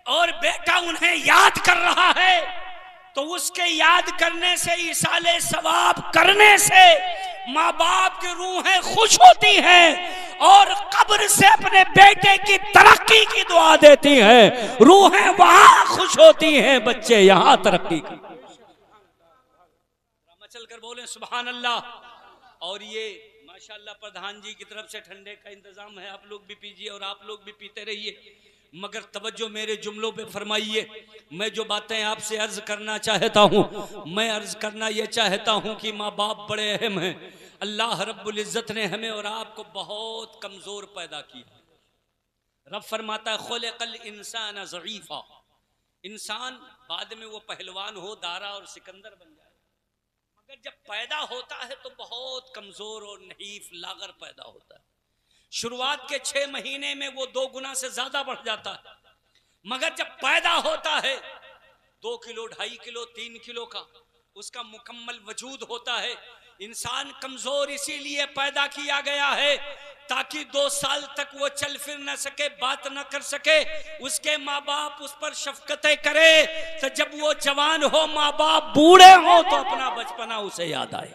S1: और बेटा उन्हें याद कर रहा है, तो उसके याद करने से, इसाले सवाब करने से माँ बाप की रूहें खुश होती हैं और कब्र से अपने बेटे की तरक्की की दुआ देती हैं। रूहें वहां खुश होती हैं, बच्चे यहां तरक्की की। मचल कर बोले सुभान अल्लाह। और ये माशाअल्लाह प्रधान जी की तरफ से ठंडे का इंतजाम है, आप लोग भी पीजिए और आप लोग भी पीते रहिए, मगर तवज्जो मेरे जुमलों पे फरमाइए। मैं जो बातें आपसे अर्ज करना चाहता हूँ, मैं अर्ज करना ये चाहता हूँ कि माँ बाप बड़े अहम हैं। अल्लाह रब्बुल इज्जत ने हमें और आपको बहुत कमजोर पैदा किया। रब फरमाता है खुलिक़ल इंसान ज़ईफ़ा, इंसान बाद में वो पहलवान हो, दारा और सिकंदर बन जाए, मगर जब पैदा होता है तो बहुत कमजोर और नहीफ लागर पैदा होता है। शुरुआत के 6 महीने में वो 2 गुना से ज्यादा बढ़ जाता है, मगर जब पैदा होता है 2 किलो, 2.5 किलो, 3 किलो का उसका मुकम्मल वजूद होता है। इंसान कमजोर इसीलिए पैदा किया गया है ताकि 2 साल तक वो चल फिर न सके, बात न कर सके, उसके माँ बाप उस पर शफकतें करे, तो जब वो जवान हो, माँ बाप बूढ़े हो, तो अपना बचपना उसे याद आए,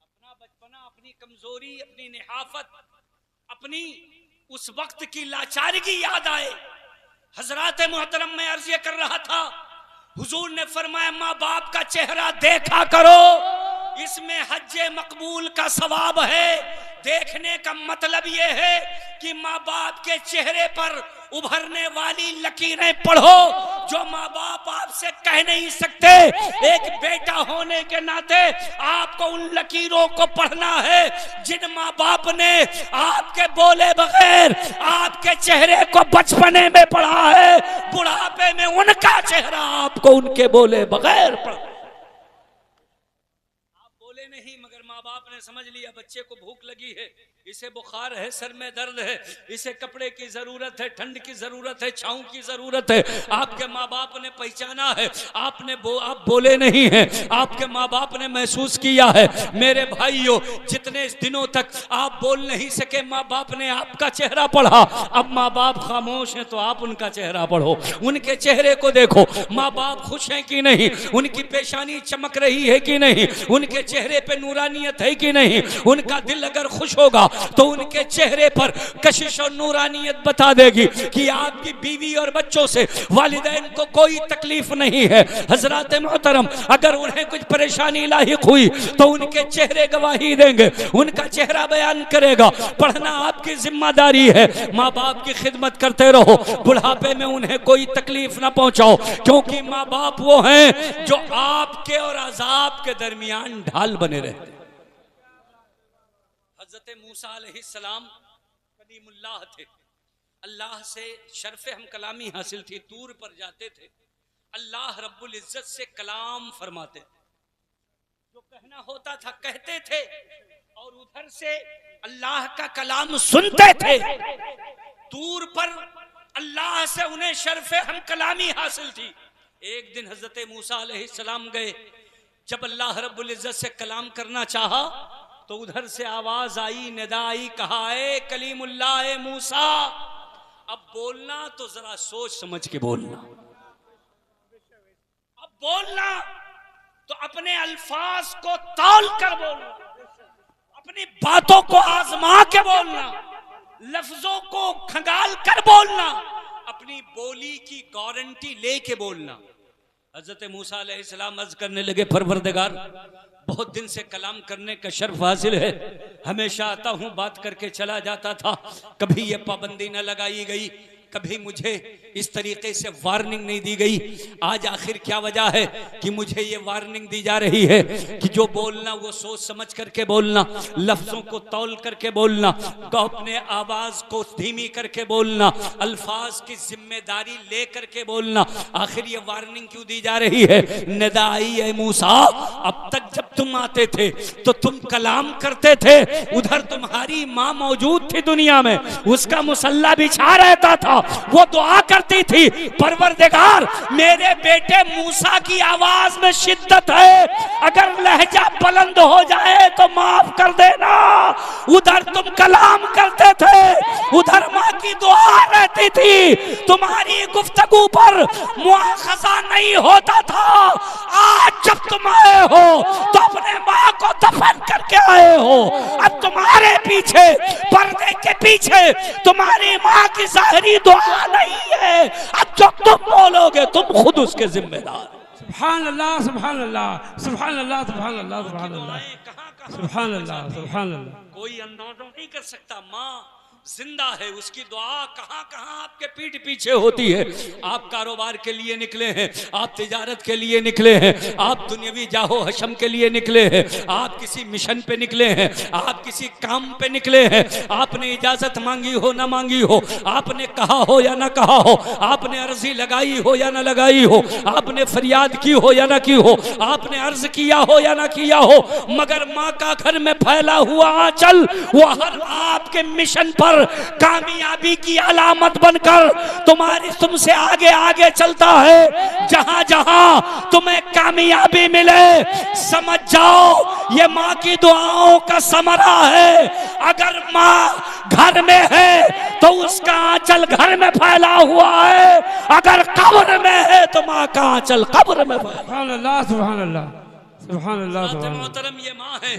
S1: अपना बचपना, अपनी कमजोरी, अपनी निहाफत, अपनी उस वक्त की लाचारगी याद आए। हजरात मोहतरम में अर्ज कर रहा था, हुजूर ने फरमाया माँ बाप का चेहरा देखा करो, इसमें हज्जे मकबूल का सवाब है। देखने का मतलब यह है कि माँ बाप के चेहरे पर उभरने वाली लकीरें पढ़ो जो माँ बाप आपसे कह नहीं सकते। एक बेटा होने के नाते आपको उन लकीरों को पढ़ना है जिन माँ बाप ने आपके बोले बगैर आपके चेहरे को बचपने में पढ़ा है, बुढ़ापे में उनका चेहरा आपको उनके बोले बगैर पढ़ा। आप बोले नहीं मगर माँ बाप ने समझ लिया बच्चे को भूख लगी है, इसे बुखार है, सर में दर्द है, इसे कपड़े की जरूरत है, ठंड की जरूरत है, छांव की जरूरत है। आपके माँ बाप ने पहचाना है, आप बोले नहीं हैं, आपके माँ बाप ने महसूस किया है। मेरे भाइयों, जितने दिनों तक आप बोल नहीं सके, माँ बाप ने आपका चेहरा पढ़ा। अब माँ बाप खामोश हैं तो आप उनका चेहरा पढ़ो, उनके चेहरे को देखो, माँ बाप खुश हैं कि नहीं, उनकी पेशानी चमक रही है कि नहीं, उनके चेहरे पे नूरानियत है कि नहीं। उनका दिल अगर खुश होगा तो उनके चेहरे पर कशिश और नूरानियत बता देगी कि आपकी बीवी और बच्चों से वालिदैन को कोई तकलीफ नहीं है। हजरात मोहतरम, अगर उन्हें कुछ परेशानी लाहिक हुई तो उनके चेहरे गवाही देंगे, उनका चेहरा बयान करेगा। पढ़ना आपकी जिम्मेदारी है, माँ बाप की खिदमत करते रहो, बुढ़ापे में उन्हें कोई तकलीफ ना पहुंचाओ, क्योंकि माँ बाप वो हैं जो आपके और अजाब के दरमियान ढाल बने रहते। हज़रत मूसा अलैहिस्सलाम कलीमुल्लाह थे, अल्लाह से शर्फ़े हम कलामी हासिल थी, तूर पर जाते थे, अल्लाह रब्बुल इज्जत से कलाम फरमाते, जो कहना होता था कहते थे और उधर से अल्लाह का कलाम सुनते थे। तूर पर अल्लाह से उन्हें शर्फ़े हम कलामी हासिल थी। एक दिन हज़रत मूसा अलैहिस्सलाम गए, जब अल्लाह रब्बुल इज्जत से कलाम करना चाहा तो उधर से आवाज आई, निदा आई, कहा ए कलीमुल्लाह ए मूसा। अब बोलना तो जरा सोच समझ के बोलना, अब बोलना तो अपने अल्फाज को तौल कर बोलना, अपनी बातों को आजमा के बोलना, लफ्जों को खंगाल कर बोलना, अपनी बोली की गारंटी लेके बोलना। हजरत मूसा अलैहिस्सलाम अर्ज करने लगे, परवरदिगार बहुत दिन से कलाम करने का शर्फ हासिल है, हमेशा आता हूँ बात करके चला जाता था, कभी ये पाबंदी न लगाई गई, कभी मुझे इस तरीके से वार्निंग नहीं दी गई। आज आखिर क्या वजह है कि मुझे ये वार्निंग दी जा रही है कि जो बोलना वो सोच समझ करके बोलना, लफ्जों को तौल करके बोलना, अपने आवाज को धीमी करके बोलना, अल्फाज की जिम्मेदारी ले करके बोलना। आखिर ये वार्निंग क्यों दी जा रही है? निदा आई है मूसा, अब तक जब तुम आते थे तो तुम कलाम करते थे, उधर तुम्हारी माँ मौजूद थी दुनिया में, उसका मुसल्ला बिछा रहता था, वो दुआ करती थी, परवरदिगार मेरे बेटे मूसा की आवाज में शिद्दत है, अगर लहजा बुलंद हो जाए तो माफ कर देना। उधर तुम कलाम करते थे, उधर माँ की दुआ रहती थी, तुम्हारी गुफ्तगू पर मुआखजा नहीं होता था। आज जब तुम आए हो तो अपने माँ को दफन करके आए हो। अब तुम्हारे पीछे, पर्दे के पीछे तुम्हारी माँ की ज़ाहिरी दुआ नहीं है। अब जो तुम बोलोगे तुम खुद उसके जिम्मेदार।
S2: सुभान अल्लाह, सुभान अल्लाह, सुभान अल्लाह, सुभान अल्लाह, सुभान अल्लाह, सुभान अल्लाह, सुभान अल्लाह।
S1: कोई अंदाजा नहीं कर सकता। माँ जिंदा है, उसकी दुआ कहां कहां आपके पीठ पीछे होती है। आप कारोबार के लिए निकले हैं, आप तिजारत के लिए निकले हैं, आप दुनियावी जाहो हशम के लिए निकले हैं, आप किसी मिशन पे निकले हैं, आप किसी काम पे निकले हैं। आपने इजाजत मांगी हो ना मांगी हो, आपने कहा हो या ना कहा हो, आपने अर्जी लगाई हो या ना लगाई हो, आपने फरियाद की हो या ना की हो, आपने अर्ज किया हो या ना किया हो, मगर माँ का घर में फैला हुआ आंचल वो हर आपके मिशन पर कामयाबी की अलामत बनकर तुमसे आगे आगे चलता है। जहां जहां तुम्हें कामयाबी मिले समझ जाओ ये माँ की दुआओं का समरा है। अगर माँ घर में है तो उसका आंचल घर में फैला हुआ है, अगर कब्र में है तो माँ का आंचल कब्र में फैला।
S2: सुभान अल्लाह, सुभान अल्लाह, सुभान अल्लाह, सुभान अल्लाह।
S1: मोहतरम ये माँ है,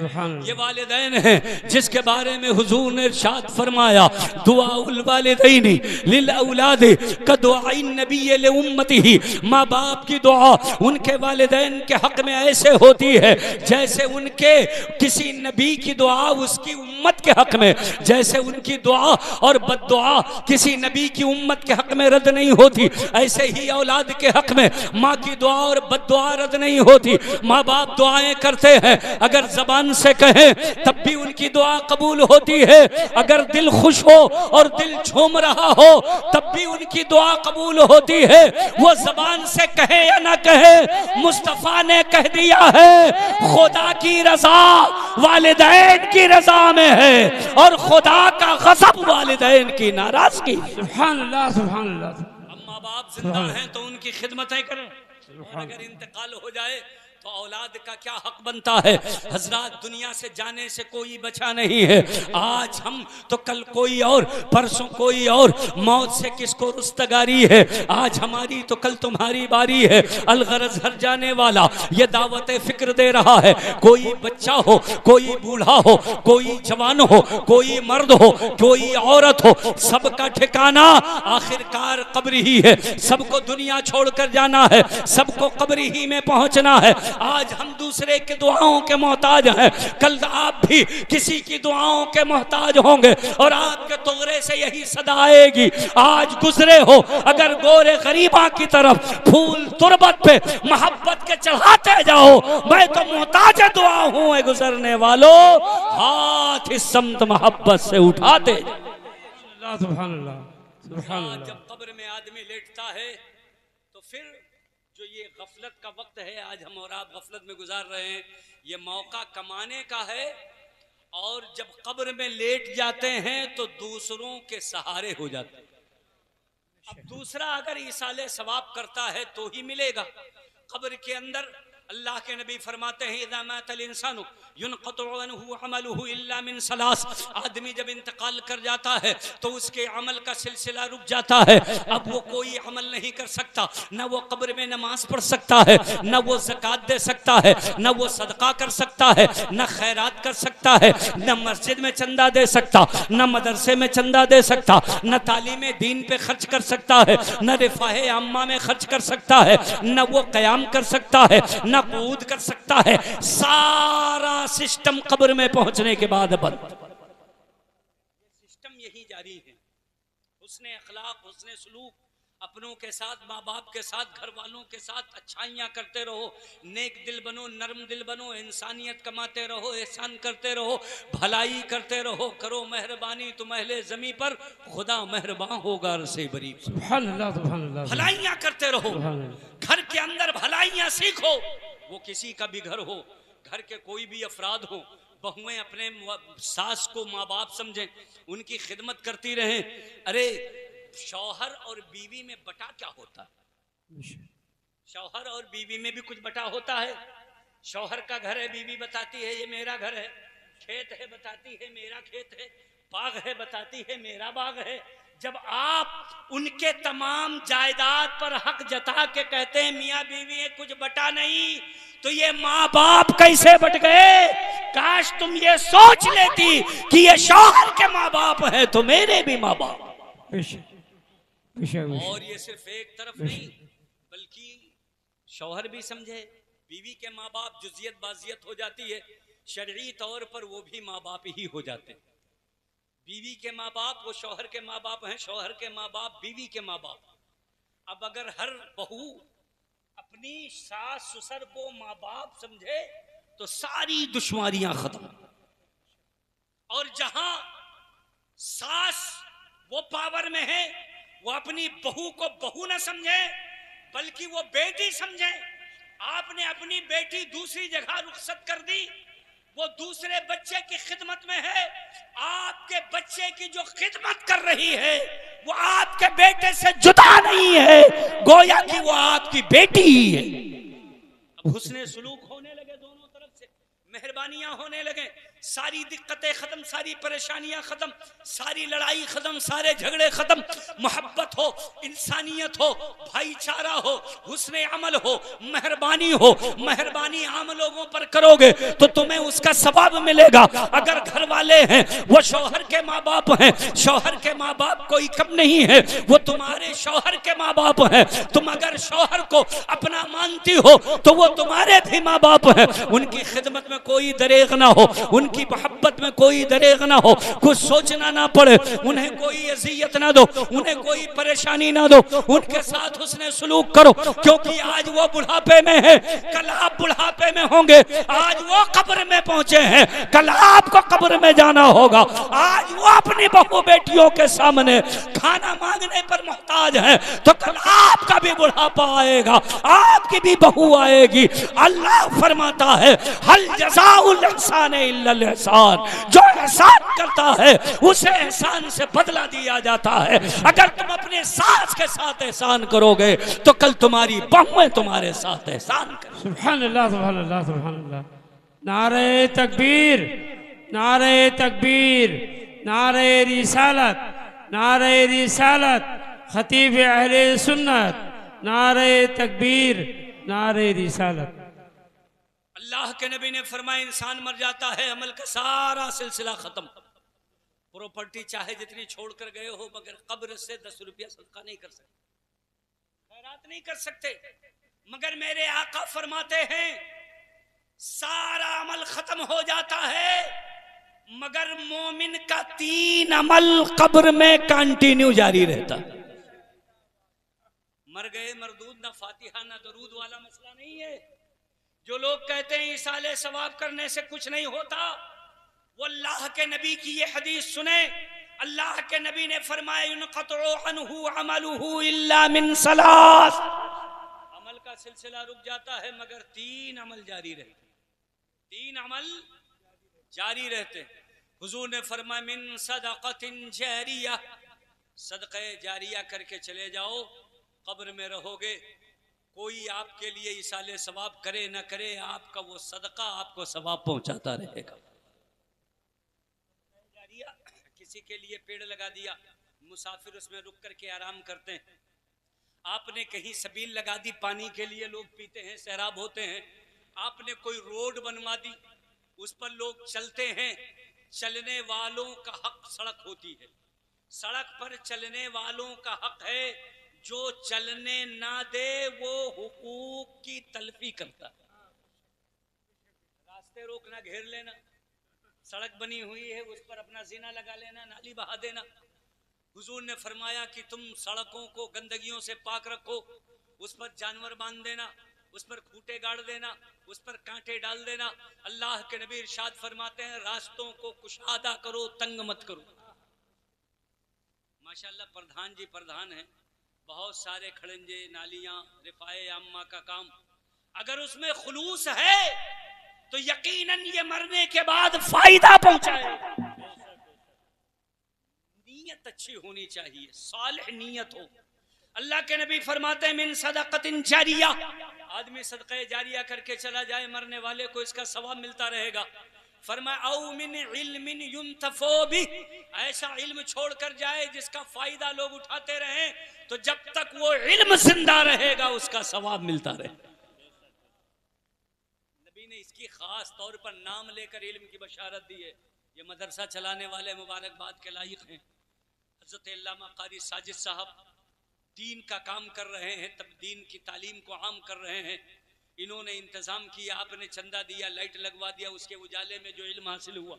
S1: ये वालिदैन है जिसके बारे में हुजूर ने इरशाद फरमाया दुआउल वालिदैनी लिल औलादि का दुआई नबी ले उम्मतिही। माँ बाप की दुआ उनके वालिदैन के हक में ऐसे होती है जैसे उनके किसी नबी की दुआ उसकी उम्मत के हक में, जैसे उनकी दुआ और बद्दुआ किसी नबी की उम्मत के हक में रद्द नहीं होती, ऐसे ही औलाद के हक में माँ की दुआ और बद्दुआ रद्द नहीं होती। माँ बाप दुआएं करते हैं, अगर जबान से कहें तब भी उनकी दुआ कबूल होती है, अगर दिल खुश हो और दिल झूम रहा हो तब भी उनकी दुआ कबूल होती है। वो जबान से कहे या ना कहे, मुस्तफा ने कह दिया है खुदा की रजा वालिदैन की रजा में है और खुदा का गज़ब वालिदैन की नाराजगी।
S2: सुभान अल्लाह, सुभान अल्लाह।
S1: माँ बाप जिंदा हैं तो उनकी खिदमतें करें, और अगर इंतकाल हो जाए तो औलाद का क्या हक बनता है। हजरात दुनिया से जाने से कोई बचा नहीं है। आज हम तो कल कोई और, परसों कोई और, मौत से किसको रुस्तगारी है। आज हमारी तो कल तुम्हारी बारी है। अलगरज हर जाने वाला ये दावत फिक्र दे रहा है। कोई बच्चा हो, कोई बूढ़ा हो, कोई जवान हो, कोई मर्द हो, कोई औरत हो, सबका ठिकाना आखिरकार कब्र ही है। सबको दुनिया छोड़कर जाना है, सबको कब्र ही में पहुंचना है। आज हम दूसरे के दुआओं के मोहताज हैं, कल आप भी किसी की दुआओं के मोहताज होंगे और आपके तोगरे से यही सदा आएगी। आज गुजरे हो अगर गोरे गरीबा की तरफ फूल तुरबत पे मोहब्बत के चढ़ाते जाओ, मैं तो मोहताज दुआ हूं गुजरने वालों, हाथ इस समत मोहब्बत से उठाते।
S2: सुभान अल्लाह, सुभान अल्लाह।
S1: जब कब्र में आदमी लेटता है तो फिर जो ये गफलत का वक्त है, आज हम और आप गफलत में गुजार रहे हैं, ये मौका कमाने का है। और जब कब्र में लेट जाते हैं तो दूसरों के सहारे हो जाते हैं। अब दूसरा अगर इसाले सवाब करता है तो ही मिलेगा। कब्र के अंदर अल्लाह के नबी फरमाते हैं इज़ा मातल इंसानु युनक़तु अन्हु अमलुहु इल्ला मिन सलास। आदमी जब इंतकाल कर जाता है तो उसके अमल का सिलसिला रुक जाता है। अब वो कोई अमल नहीं कर सकता, न वो कब्र में नमाज पढ़ सकता है, न वो ज़कात दे सकता है, न वो सदका कर सकता है, न खैरात कर सकता है, न मस्जिद में चंदा दे सकता, न मदरसे में चंदा दे सकता, न तालीम दीन पे खर्च कर सकता है, न रिफाहे अम्मा में खर्च कर सकता है, न वो क़याम कर सकता है, न कूद कर सकता है। सारा सिस्टम कब्र में पहुंचने के बाद बंद। सिस्टम यही जारी है। हुस्ने अखलाक, हुस्ने सुलूक अपनों के साथ, माँ बाप के साथ, घर वालों के साथ अच्छाइयाँ करते रहो, नेक दिल बनो, नरम दिल बनो, इंसानियत कमाते रहो, एहसान करते रहो, भलाई करते रहो, करो मेहरबानी तुम अहले ज़मीं पर, खुदा मेहरबान होगा से बरी।
S2: सुभान अल्लाह, सुभान अल्लाह।
S1: भलाइयाँ करते रहो, घर के अंदर भलाइयाँ सीखो। वो किसी का भी घर हो, घर के कोई भी अफराद हो, बहुएं अपने सास को माँ बाप समझें, उनकी खिदमत करती रहें। अरे शौहर और बीवी में बटा क्या होता है? शौहर और बीवी में भी कुछ बटा होता है। शौहर का घर है, बीवी बताती है ये मेरा घर है, खेत है बताती है मेरा खेत है, बाग है बताती है मेरा बाग है। जब आप उनके तमाम जायदाद पर हक जता के कहते हैं मियाँ बीवी है कुछ बटा नहीं, तो ये माँ बाप कैसे बट गए? काश तुम ये सोच लेती कि ये शौहर के माँ बाप हैं तो मेरे भी माँ बाप। और ये सिर्फ एक तरफ नहीं बल्कि शौहर भी समझे, बीवी के माँ बाप जुजियत बाजियत हो जाती है, शरई तौर पर वो भी माँ बाप ही हो जाते हैं। बीवी के माँ बाप वो शौहर के माँ बाप हैं, शौहर के माँ बाप बीवी के माँ बाप। अब अगर हर बहू अपनी सास ससुर को माँ बाप समझे तो सारी दुश्मनियां खत्म। और जहां सास वो पावर में है वो अपनी बहू को बहू न समझे बल्कि वो बेटी समझे। आपने अपनी बेटी दूसरी जगह रुखसत कर दी, वो दूसरे बच्चे की खिदमत में है, आपके बच्चे की जो खिदमत कर रही है वो आपके बेटे से जुदा नहीं है, गोया कि वो आपकी बेटी ही है। अब हुस्ने सुलूक होने लगे, दोनों तरफ से मेहरबानियां होने लगे, सारी दिक्कतें खत्म, सारी परेशानियां खत्म, सारी लड़ाई खत्म, सारे झगड़े खत्म, मोहब्बत हो, इंसानियत हो, भाईचारा हो, हुस्ने अमल हो, मेहरबानी हो। मेहरबानी आम लोगों पर करोगे तो तुम्हें उसका सवाब मिलेगा। अगर घर वाले हैं वो शौहर के माँ बाप हैं, शौहर के माँ बाप कोई कम नहीं है, वो तुम्हारे शौहर के माँ बाप हैं। तुम अगर शौहर को अपना मानती हो तो वो तुम्हारे भी माँ बाप हैं। उनकी खिदमत में कोई दरेग ना हो, उनकी मोहब्बत में कोई दरेग ना हो, कुछ सोचना ना पड़े, उन्हें कोई अज़ियत ना दो, उन्हें कोई परेशानी ना दो, उनके साथ हुस्ने सुलूक करो। क्योंकि आज वो बुढ़ापे में है, कल आप बुढ़ापे में होंगे। आज वो कब्र में पहुंचे हैं, कल आपको कब्र में जाना होगा। आज वो अपनी बहू बेटियों के सामने खाना मांगने पर मोहताज है तो कल आपका भी बुढ़ापा आएगा, आपकी भी बहू आएगी। अल्लाह फरमाता है हल जज़ाउल इहसान इल्लल एहसान, जो एहसान करता है उसे एहसान से बदला दिया जाता है। अगर तुम अपने सास के साथ एहसान करोगे तो कल तुम्हारी बहुएं तुम्हारे साथ एहसान करें।
S2: सुभान अल्लाह, सुभान अल्लाह, सुभान अल्लाह। नारे तकबीर, नारे तकबीर, नारे रिसालत, नारे रिसालत, खतीब अहले सुन्नत, नारे तकबीर, नारे रिसालत।
S1: अल्लाह के नबी ने फरमाया इंसान मर जाता है, अमल का सारा सिलसिला खत्म। प्रॉपर्टी चाहे जितनी छोड़ कर गए हो मगर कब्र से 10 रुपया सदका नहीं कर सकते, खैरात नहीं कर सकते। मगर मेरे आका फरमाते हैं सारा अमल खत्म हो जाता है मगर मोमिन का 3 अमल कब्र में कंटिन्यू जारी रहता। मर गए मरदूद, ना फातिहा ना दरूद वाला मसला नहीं है। जो लोग कहते हैं इसाले सवाब करने से कुछ नहीं होता, वो अल्लाह के नबी की ये हदीस सुने। अल्लाह के नबी ने फरमाया युनक़तउ अन्हु अमलुहु इल्ला मिन सलास, अमल का सिलसिला रुक जाता है मगर 3 अमल जारी रहते, 3 अमल जारी रहते। हुजूर ने फरमाया मिन सदक़तिन जारिया, सदक़े जारिया करके चले जाओ, कब्र में रहोगे, कोई आपके लिए इसाले सवाब करे न करे, आपका वो सदका आपको सवाब पहुंचाता रहेगा। किसी के लिए पेड़ लगा दिया, मुसाफिर उसमें रुक करके आराम करते हैं। आपने कहीं सबील लगा दी, पानी के लिए लोग पीते हैं, सैराब होते हैं। आपने कोई रोड बनवा दी, उस पर लोग चलते हैं। चलने वालों का हक सड़क होती है, सड़क पर चलने वालों का हक है। जो चलने ना दे वो हुकूक की तलफी करता है। रास्ते रोकना, घेर लेना, सड़क बनी हुई है उस पर अपना जीना लगा लेना, नाली बहा देना। हुजूर ने फरमाया कि तुम सड़कों को गंदगियों से पाक रखो, उस पर जानवर बांध देना, उस पर खूंटे गाड़ देना, उस पर कांटे डाल देना। अल्लाह के नबी इरशाद फरमाते हैं रास्तों को कुशादा करो, तंग मत करो। माशाअल्लाह प्रधान जी प्रधान है, बहुत सारे खड़ंजे, नालियां, रिफाए आम्मा का काम, अगर उसमें खुलूस है तो यकीनन ये मरने के बाद फायदा पहुंचाएगा। नीयत अच्छी होनी चाहिए, सालिह नीयत हो। अल्लाह के नबी फरमाते हैं मिन सदक़तिन जारिया, आदमी सदक़े जारिया करके चला जाए, मरने वाले को इसका सवाब मिलता रहेगा। फरमाया औ मिन इल्मिन युनतफो बि, ऐसा इल्म छोड़कर जाए जिसका फायदा लोग उठाते रहें, तो जब तक वो इल्म जिंदा रहेगा उसका सवाब मिलता रहे। नबी ने इसकी खास तौर पर नाम लेकर इल्म की बशारत दी है। ये मदरसा चलाने वाले मुबारकबाद के लायक हैं। हज़रत अल्लामा क़ारी साजिद साहब दीन का काम कर रहे हैं, तब दीन की तालीम को आम कर रहे हैं। इन्होंने इंतजाम किया, आपने चंदा दिया, लाइट लगवा दिया, उसके उजाले में जो इल्म हासिल हुआ।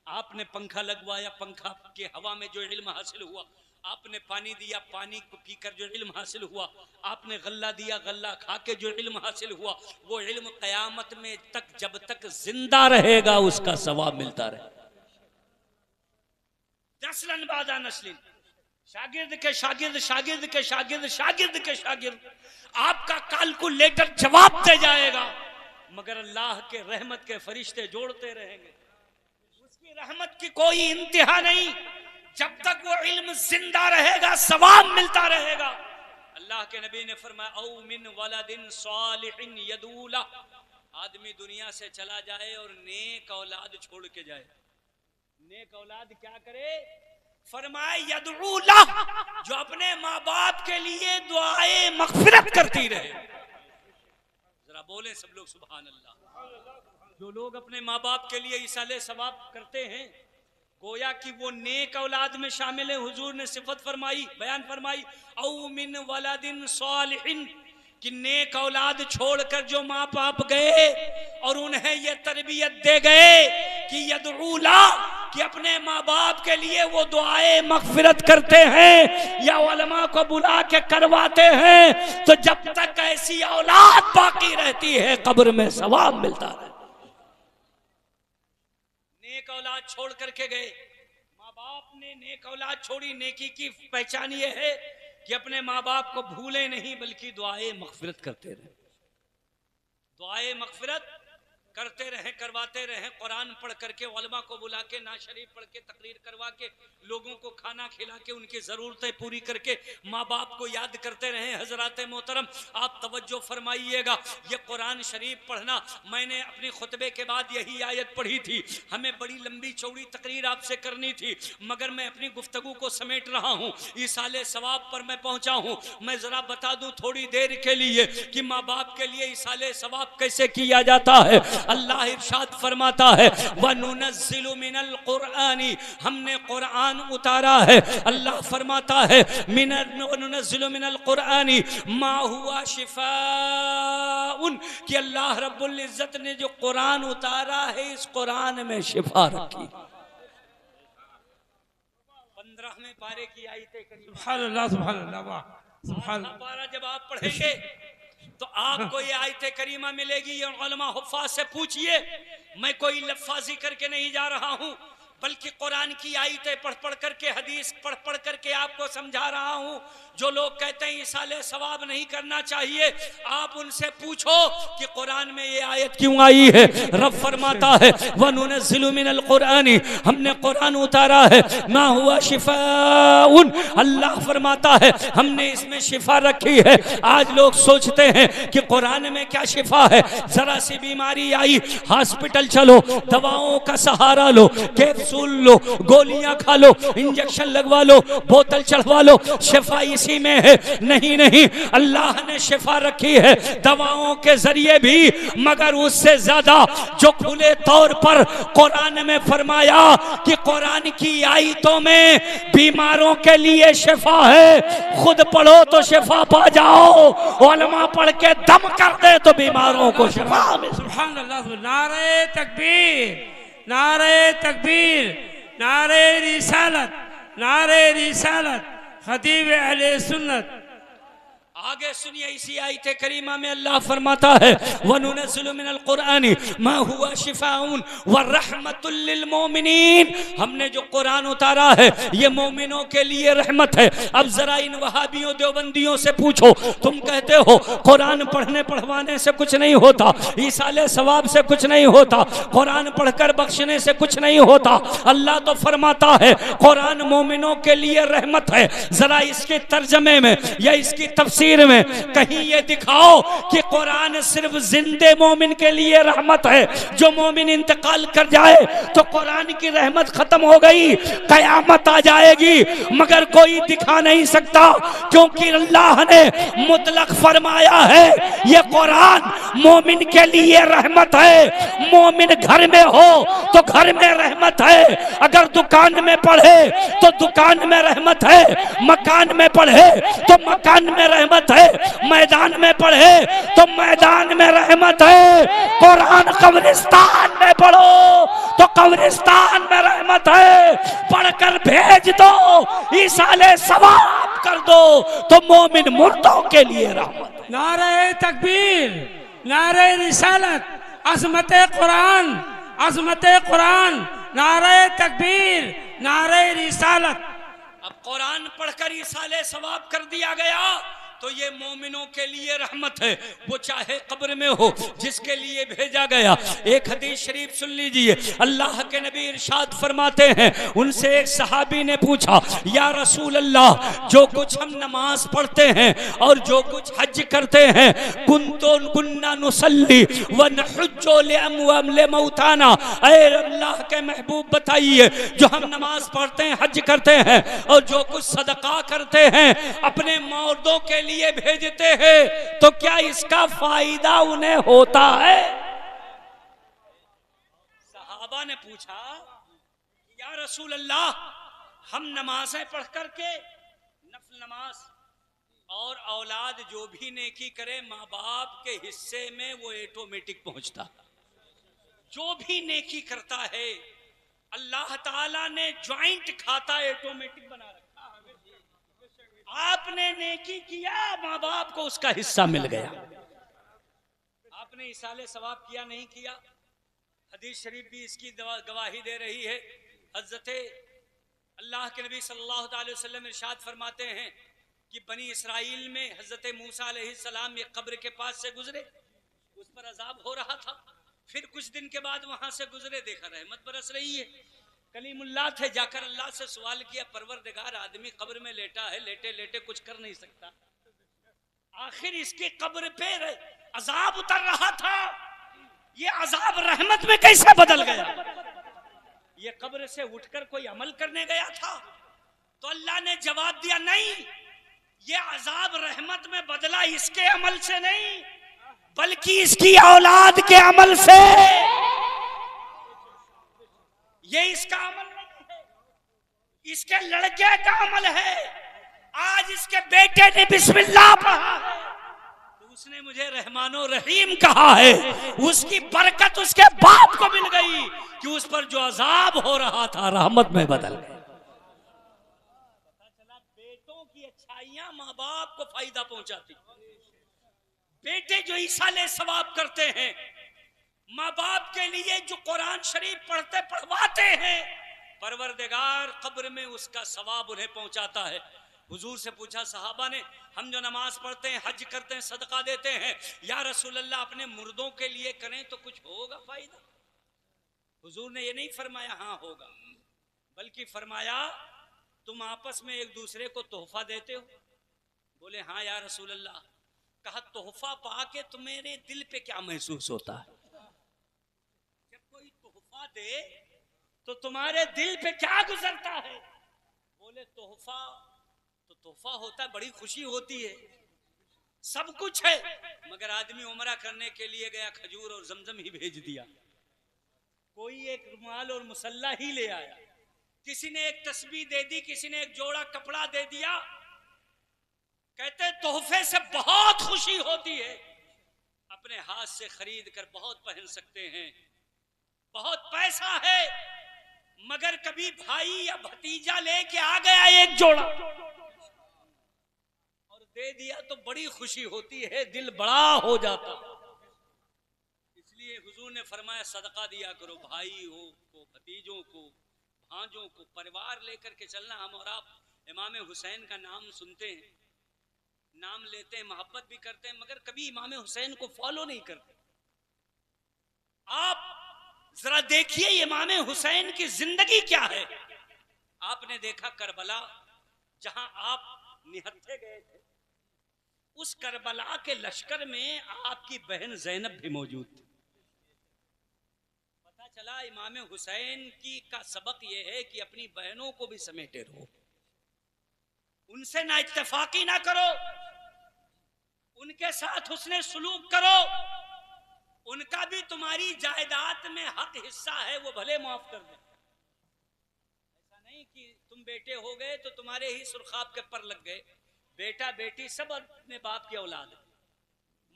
S1: आपने पंखा लगवाया, पंखा के हवा में जो इल्म हासिल हुआ। आपने पानी दिया, पानी को पीकर जो इल्म हासिल हुआ। आपने गल्ला दिया, गल्ला खा के जो इल्म हासिल हुआ, वो इल्म क़यामत में तक जब तक जिंदा रहेगा उसका सवाब मिलता रहे। नस्लन बादा नस्लिन, शागिर्द के शागिर्द, शागिर्द के शागिर्द, शागिर्द के शागिर्द, आपका कैलकुलेटर जवाब दे जाएगा, मगर अल्लाह के रहमत के फरिश्ते जोड़ते रहेंगे। उसकी रहमत की कोई इंतहा नहीं, जब तक वो इल्म जिंदा रहेगा सवाब मिलता रहेगा। अल्लाह के नबी ने फरमाया औ मिन वलदिन सालिहिन यदूला, आदमी दुनिया से चला जाए और नेक औलाद छोड़ के जाए। नेक औलाद क्या करे? फरमाए यदूला, जो अपने माँ बाप के लिए दुआए मग़फ़िरत करती रहे। जरा बोले सब लोग सुभान अल्लाह। जो लोग अपने माँ बाप के लिए इसाले सवाब करते हैं, गोया कि वो नेक औलाद में शामिल है। हुजूर ने सिफत फरमाई, बयान फरमाई औ मिन वलदिन सालिहिन, कि नेक औलाद छोड़कर जो माँ बाप गए और उन्हें ये तरबियत दे गए कि यदूला, कि अपने माँ बाप के लिए वो दुआए मग़फ़िरत करते हैं या उलमा को बुला के करवाते हैं, तो जब तक ऐसी औलाद बाकी रहती है कब्र में सवाब मिलता है। नेक औलाद छोड़ करके गए, माँ बाप ने नेक औलाद छोड़ी। नेकी की पहचान ये है कि अपने माँ बाप को भूले नहीं, बल्कि दुआए मग़फ़िरत करते रहे। दुआए मग़फ़िरत करते रहे, करवाते रहे। कुरान पढ़ करके, उलमा को बुला के, ना शरीफ पढ़ के, तकरीर करवा के, लोगों को खाना खिला के, उनकी ज़रूरतें पूरी करके माँ बाप को याद करते रहे। हज़रात मोहतरम, आप तवज्जो फरमाइएगा, ये कुरान शरीफ पढ़ना, मैंने अपने खुतबे के बाद यही आयत पढ़ी थी। हमें बड़ी लंबी चौड़ी तकरीर आपसे करनी थी, मगर मैं अपनी गुफ्तगू को समेट रहा हूँ, इसाले सवाब पर मैं पहुँचा हूँ। मैं ज़रा बता दूँ थोड़ी देर के लिए कि माँ बाप के लिए इसाले सवाब कैसे किया जाता है। अल्लाह इरशाद फरमाता है वनुनज़्ज़िलु मिनल कुरआनी, हमने कुरान उतारा है। अल्लाह फरमाता है वनुनज़्ज़िलु मिनल कुरआनी मा हुआ शिफाउन, कि अल्लाह रब्बुल इज़्ज़त ने जो कुरान उतारा है इस कुरान में शिफा रखी। 15वें पारे की आयत करीम,
S2: सुभान अल्लाह, सुभान अल्लाह, वाह सुभान अल्लाह।
S1: पारा जब आप पढ़ेंगे तो आपको ये आयत करीमा मिलेगी। ये उलमा हुफ़ाज़ से पूछिए, मैं कोई लफ्ज़ी करके नहीं जा रहा हूँ, बल्कि कुरान की आयतें पढ़ पढ़ करके, हदीस पढ़ पढ़ करके आपको समझा रहा हूँ। जो लोग कहते हैं इसाले सवाब नहीं करना चाहिए, आप उनसे पूछो कि कुरान में ये आयत क्यों आई है। रब फरमाता है वनुनज़्ज़िलु मिनल कुरआनी, हमने कुरान उतारा है, मा हुआ शिफाउन, अल्लाह फरमाता है हमने इसमें शिफा रखी है। आज लोग सोचते हैं कि कुरान में क्या शिफा है। जरा सी बीमारी आई, हॉस्पिटल चलो, दवाओं का सहारा लो, कैप्सूल लो, गोलियां खा लो, इंजेक्शन लगवा लो, बोतल चढ़वा लो, शिफा इसी में है। नहीं नहीं, अल्लाह ने शिफा रखी है दवाओं के जरिए भी, मगर उससे ज्यादा जो खुले तौर पर कुरान में फरमाया कि कुरान की आयतों में बीमारों के लिए शिफा है। खुद पढ़ो तो शिफा पा जाओ, उलमा पढ़ के दम कर दे तो बीमारों को शिफा मिले।
S2: सुभान अल्लाह, नारे तकबीर, नारे तकबीर, नारे रिसालत, नारे रिसालत, खतीब अहले सुन्नत।
S1: आगे सुनिए, इसी आयत करीमा में अल्लाह फरमाता है वनुनज़्ज़िलु मिनल कुरआनी मा हुआ शिफाउन व रहमतुल लिल मोमिनीन, हमने जो कुरान उतारा है ये मोमिनों के लिए रहमत है। अब जरा इन वहाबियों देवबंदियों से पूछो, तुम कहते हो कुरान पढ़ने पढ़वाने से कुछ नहीं होता, इसाले सवाब से कुछ नहीं होता, कुरान पढ़कर बख्शने से कुछ नहीं होता। अल्लाह तो फरमाता है कुरान मोमिनों के लिए रहमत है। जरा इसके तर्जमे में या इसकी तफसीर तफसीर में, कहीं ये दिखाओ कि कुरान सिर्फ जिंदे मोमिन के लिए रहमत है, जो मोमिन इंतकाल कर जाए तो कुरान की रहमत खत्म हो गई, कयामत आ जाएगी। मगर कोई दिखा नहीं सकता, क्योंकि अल्लाह ने मुतलक फरमाया है ये कुरान मोमिन के लिए रहमत है। मोमिन घर में हो तो घर में रहमत है, अगर दुकान में पढ़े तो दुकान में रहमत है, मकान में पढ़े तो मकान में रहमत है, मैदान में पढ़े तो मैदान में रहमत है। कुरान कब्रिस्तान में पढ़ो तो कब्रिस्तान में रहमत है, पढ़कर भेज दो, इसाले सवाब कर दो तो मोमिन मुर्दों के लिए रहमत।
S2: नारे तकबीर, नारे रिसालत, अज़मत कुरान, अज़मत कुरान, नारे तकबीर, नारे रिसालत।
S1: अब कुरान पढ़कर इसाले सवाब कर दिया गया तो ये मोमिनों के लिए रहमत है, वो चाहे कब्र में हो जिसके लिए भेजा गया। एक हदीस शरीफ सुन लीजिए, अल्लाह के नबी इरशाद फरमाते हैं, उनसे एक सहाबी ने पूछा, या रसूल अल्लाह, जो कुछ हम नमाज पढ़ते हैं और जो कुछ हज करते हैं, कुन्ना नुसल्ली व नहुज्जु लिमौताना, ऐ अल्लाह के महबूब बताइए, जो हम नमाज पढ़ते हैं, हज करते हैं और जो कुछ सदका करते हैं अपने मुर्दों के लिए भेजते हैं, तो क्या इसका फायदा उन्हें होता है? सहाबा ने पूछा, या रसूल अल्लाह, हम नमाजें पढ़ करके, नफल नमाज और औलाद जो भी नेकी करे माँ बाप के हिस्से में वो ऑटोमेटिक पहुंचता, जो भी नेकी करता है अल्लाह ताला ने ज्वाइंट खाता ऑटोमेटिक बना रखा। आपने नेकी किया, माँ बाप को उसका हिस्सा मिल गया। आपने इसाले सवाब किया, नहीं किया। हदीस शरीफ भी इसकी गवाही दे रही है। हज़रत अल्लाह के नबी सल्लल्लाहु अलैहि वसल्लम इरशाद फरमाते हैं कि बनी इसराइल में हज़रत मूसा अलैहिस्सलाम एक कब्र के पास से गुजरे, उस पर अजाब हो रहा था। फिर कुछ दिन के बाद वहां से गुजरे, देखा रहमत बरस रही है। कलीमुल्लाह थे, जाकर अल्लाह से सवाल किया, परवरदिगार, आदमी कब्र में लेटा है, लेटे लेटे कुछ कर नहीं सकता, आखिर इसकी कब्र पे अजाब उतर रहा था, ये अजाब रहमत में कैसे बदल गया? ये कब्र से उठकर कोई अमल करने गया था? तो अल्लाह ने जवाब दिया, नहीं, ये अजाब रहमत में बदला इसके अमल से नहीं, बल्कि इसकी औलाद के अमल से। ये इसका अमल नहीं है, इसके लड़के का अमल है। आज इसके बेटे ने बिस्मिल्लाह पढ़ा है तो उसने मुझे रहमानो रहीम कहा है, उसकी बरकत उसके बाप को मिल गई कि उस पर जो अजाब हो रहा था रहमत में बदल गया। पता चला बेटों की अच्छाइयां माँ बाप को फायदा पहुंचाती। बेटे जो इसाले सवाब करते हैं, माँ बाप के लिए जो कुरान शरीफ पढ़ते पढ़वाते हैं, परवरदिगार कब्र में उसका सवाब उन्हें पहुंचाता है। हुजूर से पूछा सहाबा ने, हम जो नमाज पढ़ते हैं, हज करते हैं, सदका देते हैं, या रसूल अल्लाह अपने मुर्दों के लिए करें तो कुछ होगा फायदा? हुजूर ने ये नहीं फरमाया हाँ होगा, बल्कि फरमाया तुम आपस में एक दूसरे को तोहफा देते हो? बोले हाँ या रसूल अल्लाह। कहा तोहफा पाके तुम्हारे दिल पे क्या महसूस होता है? जब कोई तोहफा दे तो तुम्हारे दिल पे क्या गुजरता है? बोले तोहफा तो तोहफा होता है, बड़ी खुशी होती है, सब कुछ है, मगर आदमी उमरा करने के लिए गया, खजूर और जमजम ही भेज दिया, कोई एक रुमाल और मुसल्ला ही ले आया, किसी ने एक तस्बीह दे दी, किसी ने एक जोड़ा कपड़ा दे दिया। कहते तोहफे से बहुत खुशी होती है, अपने हाथ से खरीद कर बहुत पहन सकते हैं, बहुत पैसा है, मगर कभी भाई या भतीजा लेके आ गया एक जोड़ा और दे दिया तो बड़ी खुशी होती है, दिल बड़ा हो जाता। इसलिए हुजूर ने फरमाया सदका दिया करो, भाई हो को, भतीजों को, भांजों को, परिवार लेकर के चलना। हम और आप इमाम हुसैन का नाम सुनते हैं, नाम लेते हैं, मोहब्बत भी करते हैं, मगर कभी इमाम हुसैन को फॉलो नहीं करते। आप जरा देखिए इमाम हुसैन की जिंदगी क्या है। आपने देखा करबला, जहां आप निहत्थे गए थे, उस करबला के लश्कर में आपकी बहन ज़ैनब भी मौजूद थी। पता चला इमाम हुसैन की का सबक यह है कि अपनी बहनों को भी समेटे रहो, उनसे ना इत्तेफाकी ना करो, उनके साथ हुस्ने सुलूक करो, उनका भी तुम्हारी जायदाद में हक हिस्सा है, वो भले माफ कर दे। ऐसा नहीं कि तुम बेटे हो गए तो तुम्हारे ही सुरखाब के पर लग गए। बेटा बेटी सब अपने बाप की औलाद है,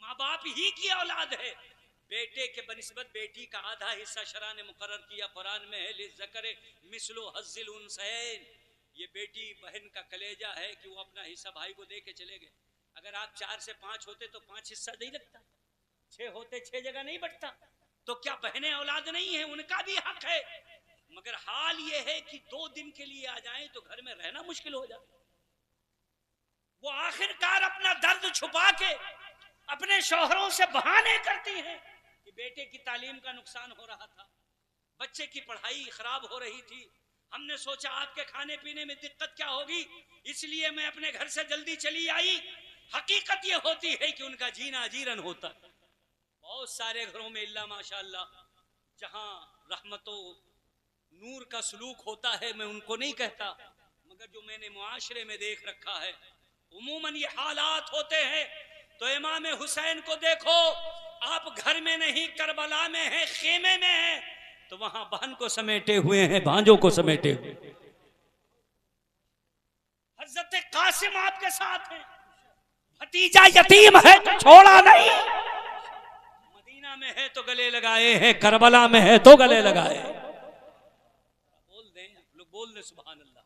S1: माँ बाप ही की औलाद है। बेटे के बनिस्बत बेटी का आधा हिस्सा शरा ने मुकर्रर किया, कुरान में है लिज़्ज़करि मिस्लु हज़्ज़िल उन्सयैन। ये बेटी बहन का कलेजा है कि वो अपना हिस्सा भाई को दे के चले गए। अगर आप 4 से 5 होते तो 5 हिस्सा नहीं लगता, 6 होते 6 जगह नहीं बढ़ता। तो क्या बहनें औलाद नहीं है? उनका भी हक है। मगर हाल ये है कि 2 दिन के लिए आ जाएं तो घर में रहना मुश्किल हो जाता। वो आखिरकार अपना दर्द छुपा के अपने शौहरों से बहाने करती हैं कि बेटे की तालीम का नुकसान हो रहा था, बच्चे की पढ़ाई खराब हो रही थी, हमने सोचा आपके खाने पीने में दिक्कत क्या होगी, इसलिए मैं अपने घर से जल्दी चली आई। हकीकत ये होती है कि उनका जीना अजीरन होता है। बहुत सारे घरों में इल्ला माशाअल्लाह जहां रहमतो नूर का सलूक होता है, मैं उनको नहीं कहता, मगर जो मैंने मुआशरे में देख रखा है उमूमन ये हालात होते हैं। तो इमाम हुसैन को देखो, आप घर में नहीं करबला में हैं, खेमे में हैं, तो वहां बहन को समेटे हुए हैं, भांजों को समेटे हुए। हजरत कासिम आपके साथ हैं, भतीजा यतीम है तो छोड़ा नहीं, मदीना में है तो गले लगाए हैं, करबला में है तो गले लगाए। बोल दें लोग, बोल दें सुभान अल्लाह।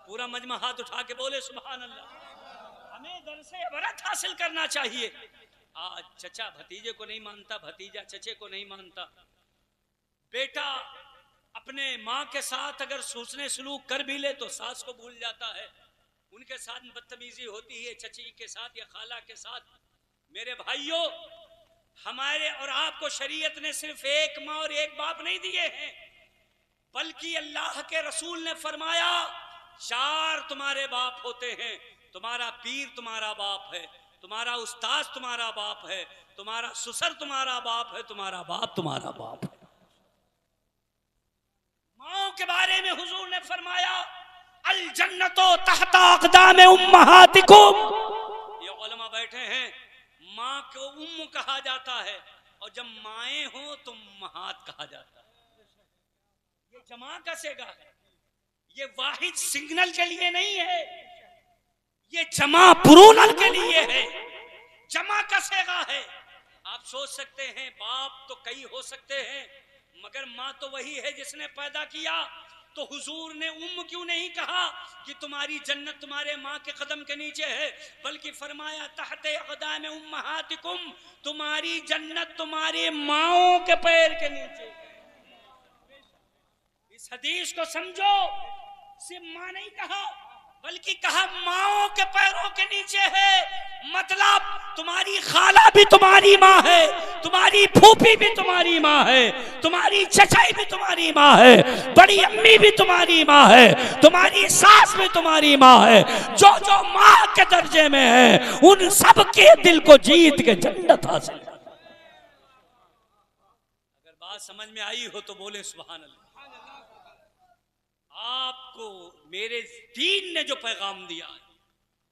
S1: पूरा मजमा हाथ उठा के बोले सुभान अल्लाह। हमें दर से इबरत हासिल करना चाहिए। आज चचा भतीजे को नहीं मानता, भतीजा चचे को नहीं मानता। बेटा अपने माँ के साथ अगर हुस्ने सलूक कर भी ले तो सास को भूल जाता है, उनके साथ बदतमीजी होती है, चची के साथ या खाला के साथ। मेरे भाइयों, हमारे और आपको शरीयत ने सिर्फ एक माँ और एक बाप नहीं दिए हैं, बल्कि अल्लाह के रसूल ने फरमाया 4 तुम्हारे बाप होते हैं। तुम्हारा पीर तुम्हारा बाप है, तुम्हारा उस्ताद तुम्हारा बाप है, तुम्हारा ससुर तुम्हारा बाप है, तुम्हारा बाप तुम्हारा बाप है। माओ के बारे में हुजूर ने फरमाया अल जन्नतो तहता अक़दाम उम्महातिकुम। ये उलमा बैठे हैं, माँ को उम्म कहा जाता है और जब माएँ हो तो उम्महात कहा जाता है। ये जमा का सेगा है, ये वाहिद सिग्नल के लिए नहीं है, ये जमा पुरूनल के लिए है, जमा का सेगा है। आप सोच सकते हैं बाप तो कई हो सकते हैं, मगर माँ तो वही है जिसने पैदा किया। तो हुजूर ने उम्म क्यों नहीं कहा कि तुम्हारी जन्नत तुम्हारे माँ के कदम के नीचे है, बल्कि फरमाया तहते अक़दाम उम्महातिकुम, तुम्हारी जन्नत तुम्हारी माँओं के पैर के नीचे। इस हदीस को समझो, सिर्फ माँ नहीं कहा बल्कि कहा माँओं के पैरों के नीचे है। मतलब तुम्हारी खाला भी तुम्हारी माँ है, तुम्हारी फूफी भी तुम्हारी माँ है, तुम्हारी चचाई भी तुम्हारी माँ है, बड़ी अम्मी भी तुम्हारी माँ है, तुम्हारी सास भी तुम्हारी माँ है। जो जो माँ के दर्जे में है उन सब के दिल को जीत के जन्नत हासिल। अगर बात समझ में आई हो तो बोले सुभान अल्लाह। आपको मेरे दीन ने जो पैगाम दिया है,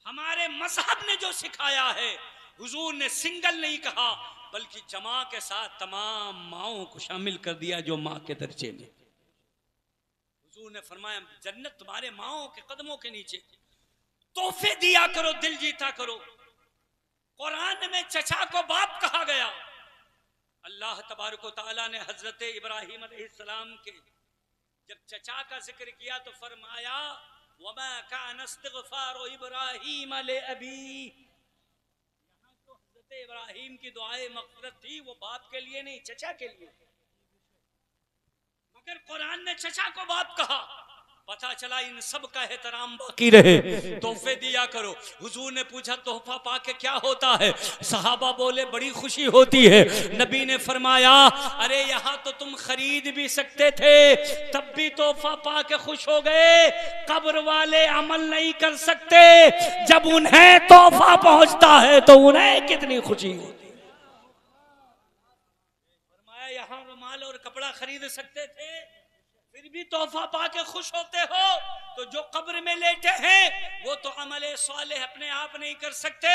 S1: हमारे मजहब ने जो सिखाया है, हुजूर ने सिंगल नहीं कहा बल्कि जमा के साथ तमाम माओं को शामिल कर दिया जो माँ के दर्जे में। हुजूर ने फरमाया जन्नत तुम्हारे माओं के कदमों के नीचे। तोहफे दिया करो, दिल जीता करो। कुरान में चचा को बाप कहा गया। अल्लाह तबारक व तआला ने हजरत इब्राहीम अलैहिस्सलाम के जब चचा का जिक्र किया तो फरमाया वमा कान इस्तिग़फ़ारु इब्राहीम लिअबी। यहाँ तो हज़रत इब्राहीम की दुआए मग़फ़िरत थी, वो बाप के लिए नहीं, चचा के लिए। मगर कुरान ने चचा को बाप कहा। पता चला इन सब का एहतराम बाकी रहे, तोहफे दिया करो। हुजूर ने पूछा तोहफा पाके क्या होता है? सहाबा बोले बड़ी खुशी होती है। नबी ने फरमाया अरे यहाँ तो तुम खरीद भी सकते थे, तब भी तोहफा पाके खुश हो गए। कब्र वाले अमल नहीं कर सकते, जब उन्हें तोहफा पहुंचता है तो उन्हें कितनी खुशी होती है। फरमाया यहाँ रुमाल और कपड़ा खरीद सकते थे, फिर भी तोहफा पाके खुश होते हो, तो जो कब्र में लेटे हैं वो तो अमले सालेह अपने आप नहीं कर सकते,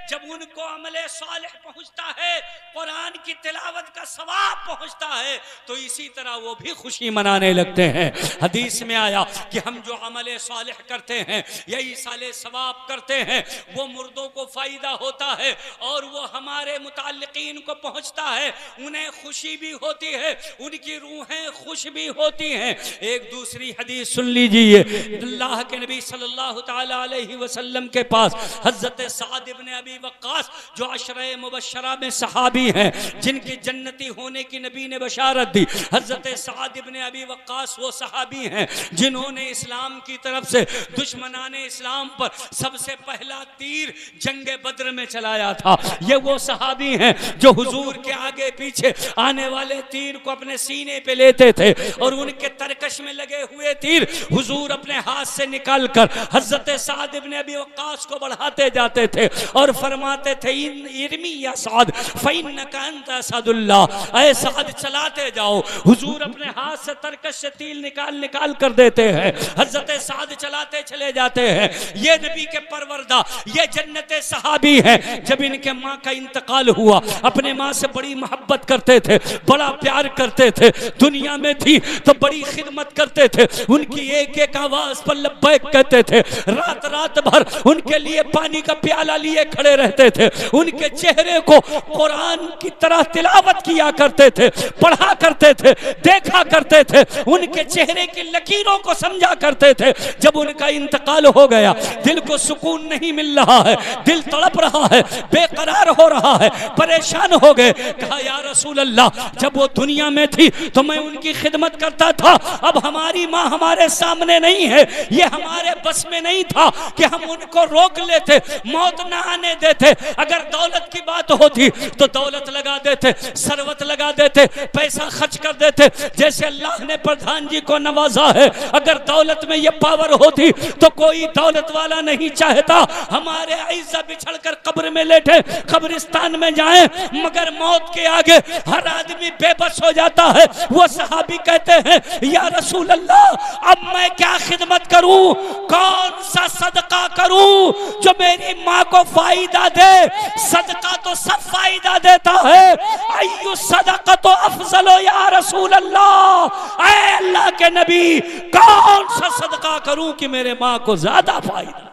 S1: जब उनको अमले सालेह पहुंचता है, कुरान की तिलावत का सवाब पहुंचता है, तो इसी तरह वो भी खुशी मनाने लगते हैं। हदीस में आया कि हम जो अमले सालेह करते हैं, यही साले सवाब करते हैं, वो मुर्दों को फायदा होता है और वो हमारे मुताल्लिकीन को पहुंचता है, उन्हें खुशी भी होती है, उनकी रूहें खुश भी होती हैं। एक दूसरी हदीस सुन लीजिए, अल्लाह के नबी सल्लल्लाहु ताला अलैहि वसल्लम के पास हज़रत साद इब्ने अबी वक्कास, जो अशरे मुबश्शरा में सहाबी हैं, जिनकी जन्नती होने की नबी ने बशारत दी। हज़रत साद इब्ने अबी वक्कास वो सहाबी हैं जिन्होंने इस्लाम की तरफ से दुश्मनाने इस्लाम पर सबसे पहला तीर जंगे बद्र में चलाया था। ये वो सहाबी हैं जो हुजूर के आगे पीछे आने वाले तीर को अपने सीने पे लेते थे और उनके तरकश में लगे हुए तीर हुजूर अपने हाथ से निकालकर हज़रत साद इब्ने अबी वक्कास को बढ़ाते जाते थे और फरमाते थे इरमी या साद फइन्नका अंता असदुल्लाह, ऐ साद चलाते जाओ। हुजूर अपने हाथ से तरकश से तीर निकाल कर देते हैं, हज़रत साद चलाते चले जाते हैं। ये नबी के परवरदा, ये जन्नते सहाबी हैं। जब इनके माँ का इंतकाल हुआ, अपने माँ से बड़ी मोहब्बत करते थे, बड़ा प्यार करते थे, दुनिया में थी तो बड़ी खिदमत करते थे, उनकी एक एक आवाज पर लब्बैक कहते थे, रात रात भर उनके लिए पानी का प्याला लिए खड़े रहते थे, उनके चेहरे को कुरान की तरह तिलावत किया करते थे, पढ़ा करते थे, देखा करते थे, उनके चेहरे की लकीरों को समझा करते थे। जब उनका इंतकाल हो गया, दिल को सुकून नहीं मिल रहा है, दिल तड़प रहा है, बेकरार हो रहा है, परेशान हो गए। कहा या रसूल अल्लाह, जब वो दुनिया में थी तो मैं उनकी खिदमत करता था, अब हमारी माँ हमारे सामने नहीं है, ये हमारे बस में नहीं था कि हम उनको रोक लेते, मौत ना आने देते। अगर दौलत की बात होती तो दौलत लगा देते, सरवत लगा देते, पैसा खर्च कर देते, जैसे अल्लाह ने प्रधान जी को नवाजा है। अगर दौलत में ये पावर होती तो कोई दौलत वाला नहीं चाहता हमारे ऐसा बिछड़ कर कब्र में लेटे, कब्रिस्तान में जाएं, मगर मौत के आगे हर आदमी बेबस हो जाता है। वो सहाबी कहते हैं या रसूल अल्लाह, अब मैं क्या खिदमत करूं, कौन सा सदका करूं जो मेरी माँ को फायदा दे? सदका तो सब फायदा देता है, अय्यु सदका तो अफजलो या रसूल अल्लाह, ऐ अल्लाह के नबी कौन सा सदका करूं कि मेरे माँ को ज्यादा फायदा?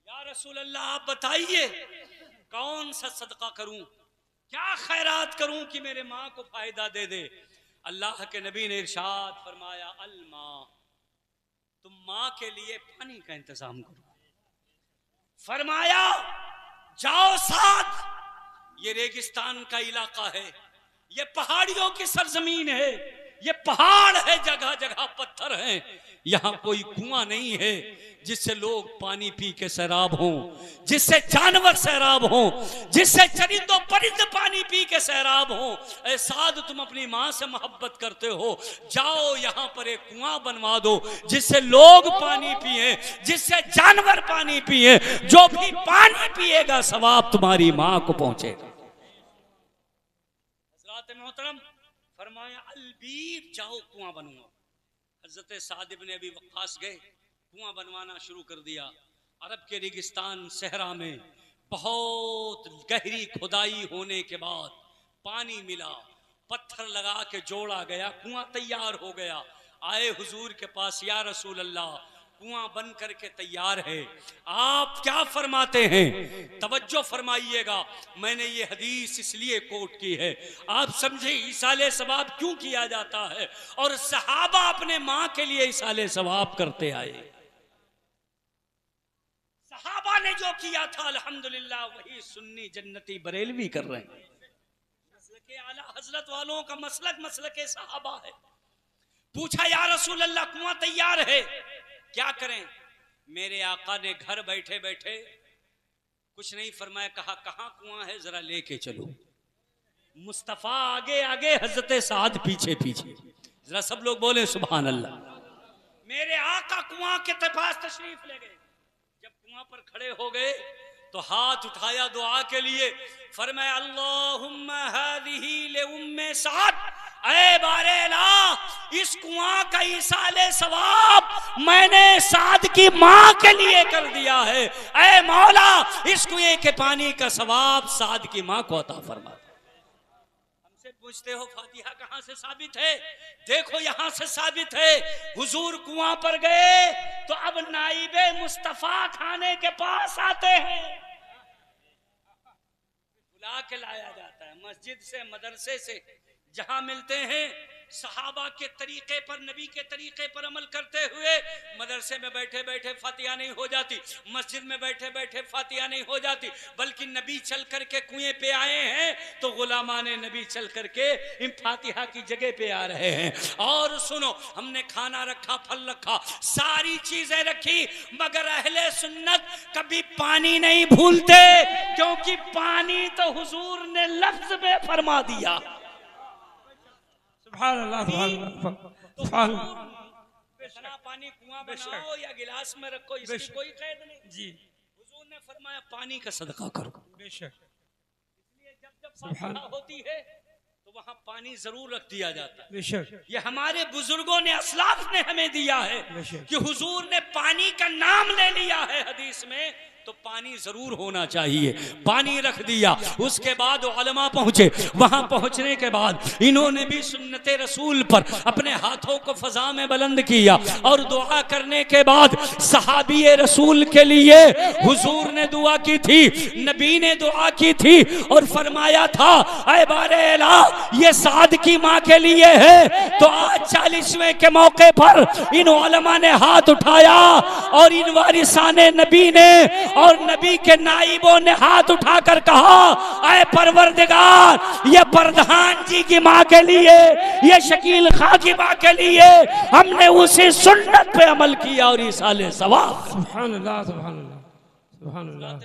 S1: या रसूल अल्लाह आप बताइए कौन सा सदका करूं, क्या खैरात करूं कि मेरे माँ को फायदा दे दे? अल्लाह के नबी ने इरशाद फरमाया अल माँ, तुम माँ के लिए पानी का इंतजाम करो। फरमाया जाओ साथ, ये रेगिस्तान का इलाका है, ये पहाड़ियों की सरजमीन है, ये पहाड़ है, जगह जगह पत्थर हैं, यहाँ कोई कुआं नहीं है जिससे लोग पानी पी के सैराब हों, जिससे जानवर सैराब हों, जिससे चरिंदों परिंद पानी पी के सैराब हों। ऐ साद, तुम अपनी माँ से मोहब्बत करते हो, जाओ यहाँ पर एक कुआं बनवा दो जिससे लोग पानी पिए, जिससे जानवर पानी पिए, जो भी पानी पिएगा सवाब तुम्हारी माँ को पहुंचेगा। हज़रात मोहतरम फरमाया अलबीर, जाओ कुआं बनवाओ। हज़रत साद इब्ने अबी वक्कास गए, कुआं बनवाना शुरू कर दिया। अरब के रेगिस्तान सहरा में बहुत गहरी खुदाई होने के बाद पानी मिला, पत्थर लगा के जोड़ा गया, कुआं तैयार हो गया। आए हुजूर के पास, या रसूल अल्लाह कुआं बन करके तैयार है, आप क्या फरमाते हैं? तवज्जो फरमाइएगा, मैंने ये हदीस इसलिए कोट की है, आप समझे इसाले सवाब क्यों किया जाता है, और सहाबा अपने माँ के लिए इसाले सवाब करते आए। सहाबा ने जो किया था अल्हम्दुलिल्लाह वही सुन्नी जन्नती बरेलवी कर रहे हैं। मसलके आला हजरत वालों का मसलक मसलके सहाबा है। पूछा या रसूल अल्लाह कुआं तैयार है, क्या करें? मेरे आका ने घर बैठे बैठे कुछ नहीं फरमाया, कहा कहां कुआं है जरा लेके चलो। मुस्तफा आगे आगे, हजरत साद पीछे पीछे। जरा सब लोग बोले सुभान अल्लाह। मेरे आका कुआं के पास तशरीफ ले गए। जब कुआं पर खड़े हो गए तो हाथ उठाया दुआ के लिए, फरमाया अल्लाहुम्मा हादिही ले उम्मे साद, ऐ बारेला इस कुआं का इसाले सवाब मैंने साद की मां के लिए कर दिया है। ऐ मौला इस कुएं के पानी का सवाब साद की मां को अता फरमा। हमसे पूछते हो फातिहा कहां से साबित है? देखो यहां से साबित है। हुजूर कुआं पर गए तो अब नाइबे मुस्तफा खाने के पास आते हैं, बुला के लाया जाता है। मस्जिद से, मदरसे से जहां मिलते हैं, सहाबा के तरीके पर, नबी के तरीके पर अमल करते हुए मदरसे में बैठे बैठे फातिहा नहीं हो जाती, मस्जिद में बैठे बैठे फातिहा नहीं हो जाती, बल्कि नबी चल करके कुएं पे आए हैं तो गुलामाने नबी चल करके इन फातिहा की जगह पे आ रहे हैं। और सुनो, हमने खाना रखा, फल रखा, सारी चीजें रखी, मगर अहले सुन्नत कभी पानी नहीं भूलते, क्योंकि पानी तो हुजूर ने लफ्ज में फरमा दिया।
S2: सुभान अल्लाह, सुभान अल्लाह, सुभान
S1: इतना पानी कुआं बनाओ या गिलास में रखो, इसकी कोई कैद नहीं जी। हुजूर ने फरमाया पानी का सदका करो। बेशक। इसलिए जब फातिहा होती है तो वहां पानी जरूर रख दिया जाता है। बेशक। ये हमारे बुजुर्गों ने, असलाफ ने हमें दिया है कि हुजूर ने पानी का नाम ले लिया है हदीस में, तो पानी जरूर होना चाहिए। पानी रख दिया। उसके बाद उलमा पहुंचे। वहां पहुंचने के बाद इन्होंने भी सुन्नते रसूल पर अपने हाथों को फजा में बुलंद किया और दुआ करने के बाद सहाबी रसूल के लिए हुजूर ने दुआ की थी, नबी ने दुआ की थी और फरमाया था, ऐ बारे अला ये साद की मां के लिए है। तो आज 40वें के मौके पर इन उलमा ने हाथ उठाया और इन वारिसाने नबी ने और नबी के नाइबों ने हाथ उठाकर कहा, ऐ परवरदिगार ये प्रधान जी की मां के लिए, ये शकील खां की मां के लिए हमने उसी सुन्नत पे अमल किया और इसाले सवाब।
S2: सुभान अल्लाह, सुभान अल्लाह, सुभान अल्लाह,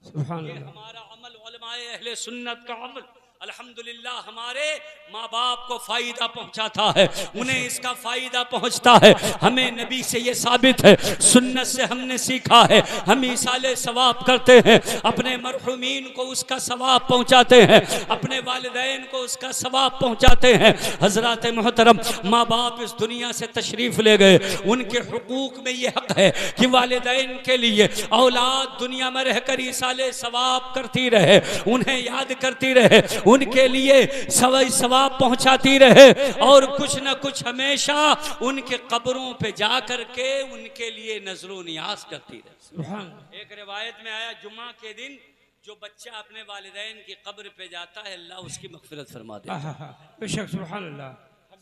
S2: सुभान अल्लाह।
S1: हमारा अमल उलमाए अहले सुन्नत का अमल अल्हम्दुलिल्लाह हमारे माँ बाप को फायदा पहुंचाता है, उन्हें इसका फायदा पहुंचता है। हमें नबी से ये साबित है, सुन्नत से हमने सीखा है, हम इसाले सवाब करते हैं, अपने मरहुमीन को उसका सवाब पहुंचाते हैं, अपने वालिदैन को उसका सवाब पहुंचाते हैं। हजरत मोहतरम माँ बाप इस दुनिया से तशरीफ ले गए, उनके हुकूक में ये हक है कि वालिदैन के लिए औलाद दुनिया में रहकर इसाले सवाब करती रहे, उन्हें याद करती रहे, उनके लिए सवाब पहुंचाती रहे और कुछ न कुछ हमेशा उनके कब्रों पे जा करके उनके लिए नजरो नियाज करती रहे। एक रिवायत में आया, जुम्मा के दिन जो बच्चा अपने वालिदैन की कब्र पे जाता है अल्लाह उसकी मगफिरत फरमा देता है। बेशक। सुभान अल्लाह,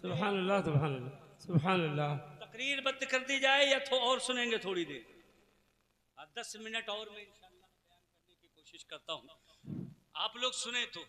S1: सुभान अल्लाह, सुभान अल्लाह, सुभान अल्लाह। तकरीर बंद कर दी जाए या और सुनेंगे थोड़ी देर? 10 मिनट और मैं इंशाअल्लाह बयान करने की कोशिश करता हूँ। आप लोग सुने तो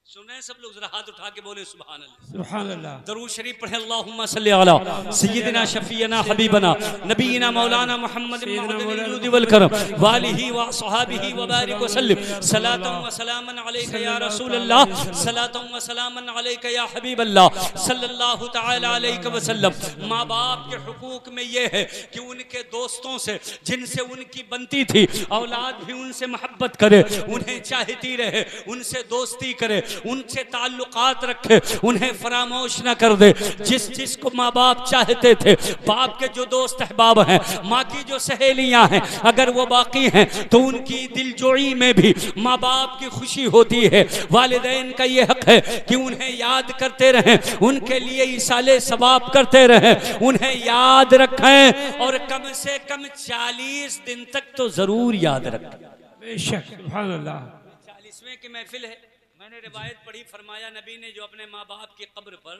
S1: सुने, सब लोग जरा हाथ उठा के बोले सुभान अल्लाह, सुभान अल्लाह। दरूद शरीफ पढ़े, अल्लाहुम्मा सल्ली अला सय्यिदिना शफीना हबीबना नबीना मौलाना मुहम्मद मौजूद वल करम वालिही व सहाबिही व बारिक व सल्लिम सलातन व सलामन अलैका या रसूल अल्लाह, सलातन व सलामन अलैका या हबीब अल्लाह सल्लल्लाहु तआला अलैहि व सल्लम। माँ बाप के हुकूक में ये है कि उनके दोस्तों से जिनसे उनकी बनती थी, औलाद भी उनसे मोहब्बत करे, उन्हें चाहती रहे, उनसे दोस्ती करे, उनसे ताल्लुकात रखे, उन्हें फरामोश न कर दे। जिस जिसको माँ बाप चाहते थे, बाप के जो दोस्त अहबाब हैं, माँ की जो सहेलियां हैं, अगर वो बाकी हैं तो उनकी दिलजोई में भी माँ बाप की खुशी होती है। वालिदैन का ये हक है कि उन्हें याद करते रहें, उनके लिए इसाले सवाब करते रहें, उन्हें याद रखें और कम से कम 40 दिन तक तो जरूर याद रखें। बेशक। सुभान अल्लाह। 40वें की महफिल है। मैंने रिवायत पढ़ी, फरमाया नबी ने जो अपने माँ बाप की कब्र पर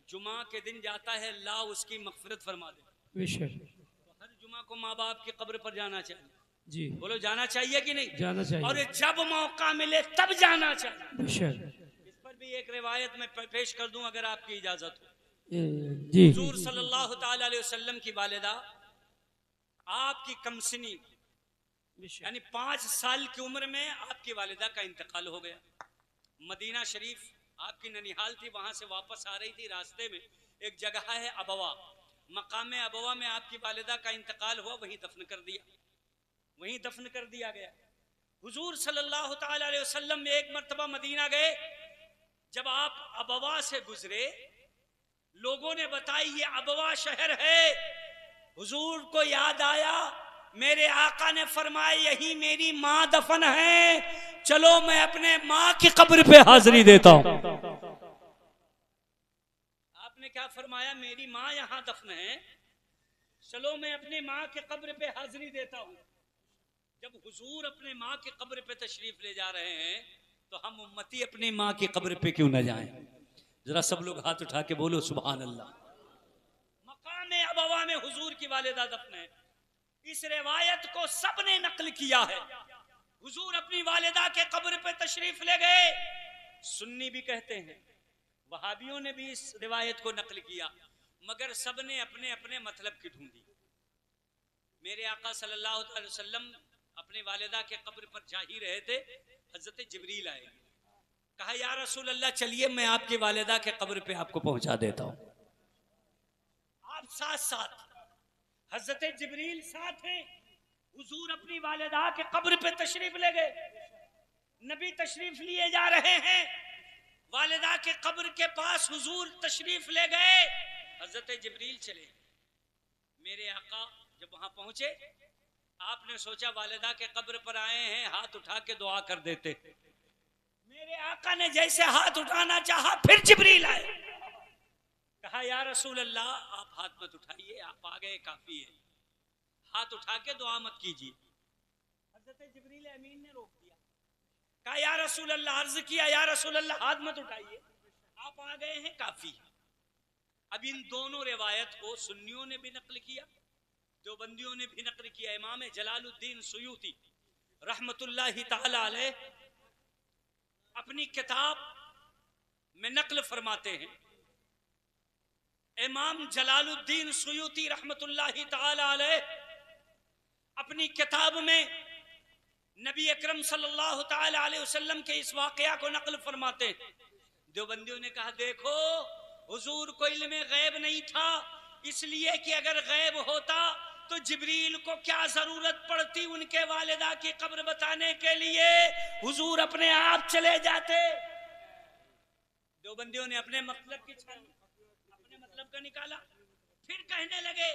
S1: जुमा के दिन जाता है अल्लाह उसकी मगफिरत फरमा दे। बेशक। तो हर जुमा को माँ बाप की कब्र पर जाना चाहिए जी। बोलो जाना चाहिए कि नहीं? जाना चाहिए। और जब मौका मिले तब जाना चाहिए। बेशक। इस पर भी एक रिवायत में पेश कर दूं अगर आपकी इजाजत हो।
S2: जी
S1: हुजूर सल्लल्लाहु ताला अलैहि वसल्लम की वालिदा आपकी कमसिनी यानी 5 साल की उम्र में आपकी वालिदा का इंतकाल हो गया। मदीना शरीफ आपकी ननिहाल थी, वहां से वापस आ रही थी, रास्ते में एक जगह है अबवा, मकाम अबवा में आपकी वालिदा का इंतकाल हुआ, वहीं दफन कर दिया गया। हुजूर सल्लल्लाहु ताला अलैहि वसल्लम एक मर्तबा मदीना गए, जब आप अबवा से गुजरे लोगों ने बताई ये अबवा शहर है। हुजूर को याद आया, मेरे आका ने फरमाया यही मेरी माँ दफन है, चलो मैं अपने माँ की कब्र पे हाजिरी देता हूं। आपने क्या फरमाया? मेरी माँ यहां दफन है, चलो मैं अपनी माँ की कब्र पे हाजिरी देता हूं। जब हुजूर अपने माँ की कब्र पे तशरीफ ले जा रहे हैं तो हम उम्मती अपनी माँ की कब्र पे क्यों न जाएं? जरा सब लोग हाथ उठा के बोलो सुभान अल्लाह। मकाम अबवा में हुजूर की वालिदा दफन है। इस रिवायत को सबने नकल किया है। हुजूर अपनी वालिदा के कब्र पे तशरीफ ले गए, सुन्नी भी कहते हैं, वहाबियों ने भी इस रिवायत को नकल किया, मगर सबने अपने अपने मतलब की ढूंढी। मेरे आका सल्लल्लाहु अलैहि वसल्लम अपने वालिदा के कब्र पर जा ही रहे थे, हजरत जिब्रील आए, कहा या रसूल अल्लाह चलिए मैं आपकी वालिदा के कब्र पे आपको पहुंचा देता हूं। आप साथ हजरत जिब्रील साथ हैं, हुजूर अपनी वालिदा के कब्र पे तशरीफ ले गए। नबी तशरीफ लिए जा रहे हैं, वालिदा के कब्र के पास हुजूर तशरीफ ले गए, हजरत जिब्रील चले। मेरे आका जब वहां पहुंचे, आपने सोचा वालिदा के कब्र पर आए हैं, हाथ उठा के दुआ कर देते। मेरे आका ने जैसे हाथ उठाना चाहा, फिर जिब्रील आए, कहा या रसूल अल्लाह आप हाथ मत उठाइए, आप आ गए काफी है, हाथ उठा के दुआ मत कीजिए। हजरत जिब्रील अमीन ने रोक दिया, कहा या रसूल अल्लाह, अर्ज किया या रसूल अल्लाह हाथ मत उठाइए, आप आ गए हैं काफी। अब इन दोनों रिवायत को सुन्नियों ने भी नकल किया, देवबंदियों ने भी नकल किया। इमाम जलालुद्दीन सुयूती रहमतुल्लाहि ताला अलैह अपनी किताब में नकल फरमाते हैं, इमाम जलालुद्दीन सुयूती रहमतुल्लाहि ताला अलैह अपनी किताब में नबी अकरम सल्लल्लाहु ताला अलैहि वसल्लम के इस वाकया को नकल फरमाते हैं। देवबंदियों ने कहा देखो हुजूर को इल्म गैब नहीं था, इसलिए कि अगर गैब होता तो जिब्रील को क्या जरूरत पड़ती उनके वालिदा की कब्र बताने के लिए, हुजूर अपने आप चले जाते। देवबंदियों ने अपने मतलब की छानी, अपने मतलब का निकाला, फिर कहने लगे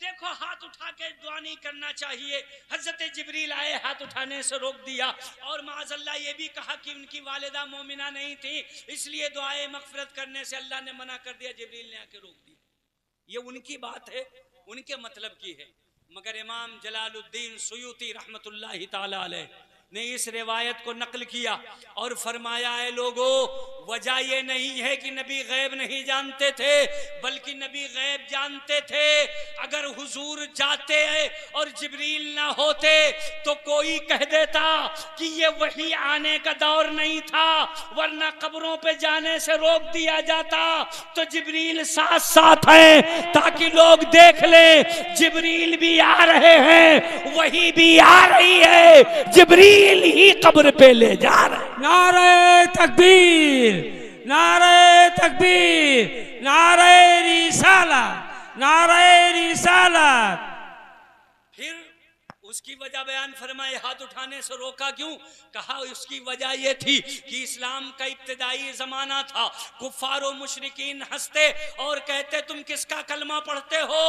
S1: देखो हाथ उठा के दुआ नहीं करना चाहिए। हजरत जिब्रील आए, हाथ उठाने से रोक दिया, और माज़अल्लाह ये भी कहा कि उनकी वालिदा मोमिना नहीं थी, इसलिए दुआए मगफिरत करने से अल्लाह ने मना कर दिया, जिब्रील ने आके रोक दिया। ये उनकी बात है, उनके मतलब की है, मगर इमाम जलालुद्दीन सुयूती रहमतुल्लाहि ताला अलैह ने इस रिवायत को नकल किया और फरमाया है लोगों, वजह ये नहीं है कि नबी गैब नहीं जानते थे, बल्कि नबी गैब जानते थे। अगर हुजूर जाते और जिब्रील ना होते तो कोई कह देता कि ये वही आने का दौर नहीं था, वरना कब्रों पे जाने से रोक दिया जाता। तो जिब्रील साथ साथ हैं ताकि लोग देख ले, जिब्रील भी आ रहे हैं, वही भी आ रही है, जिब्रील ही कब्र पे ले जा रहे।
S2: नारे तकबीर, नारे तकबीर, नारे रिसालत, नारे रिसालत।
S1: फिर उसकी वजह बयान फरमाए, हाथ उठाने से रोका क्यों? कहा उसकी वजह यह थी कि इस्लाम का इब्तिदाई जमाना था, कुफार और मुशरिकीन हंसते और कहते तुम किसका कलमा पढ़ते हो?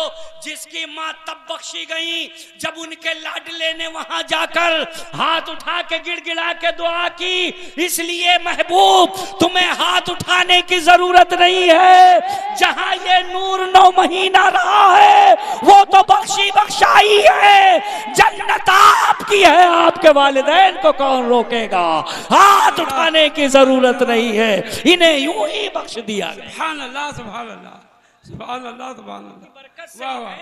S1: जिसकी माँ तब बख्शी गई जब उनके लाडले ने वहां जाकर हाथ उठा के गिड़गिड़ा के दुआ की। इसलिए महबूब तुम्हें हाथ उठाने की जरूरत नहीं है, जहां ये नूर 9 महीना रहा है वो तो बख्शी बख्शाई है, जन्नत आपकी है, आपके वालिदैन को कौन रोकेगा? हाथ उठाने की जरूरत नहीं है, इन्हें यूं ही बख्श दिया गया।
S2: सुभान अल्लाह, सुभान अल्लाह, सुभान अल्लाह, सुभान अल्लाह।
S1: बरकत से
S2: वाह वाह,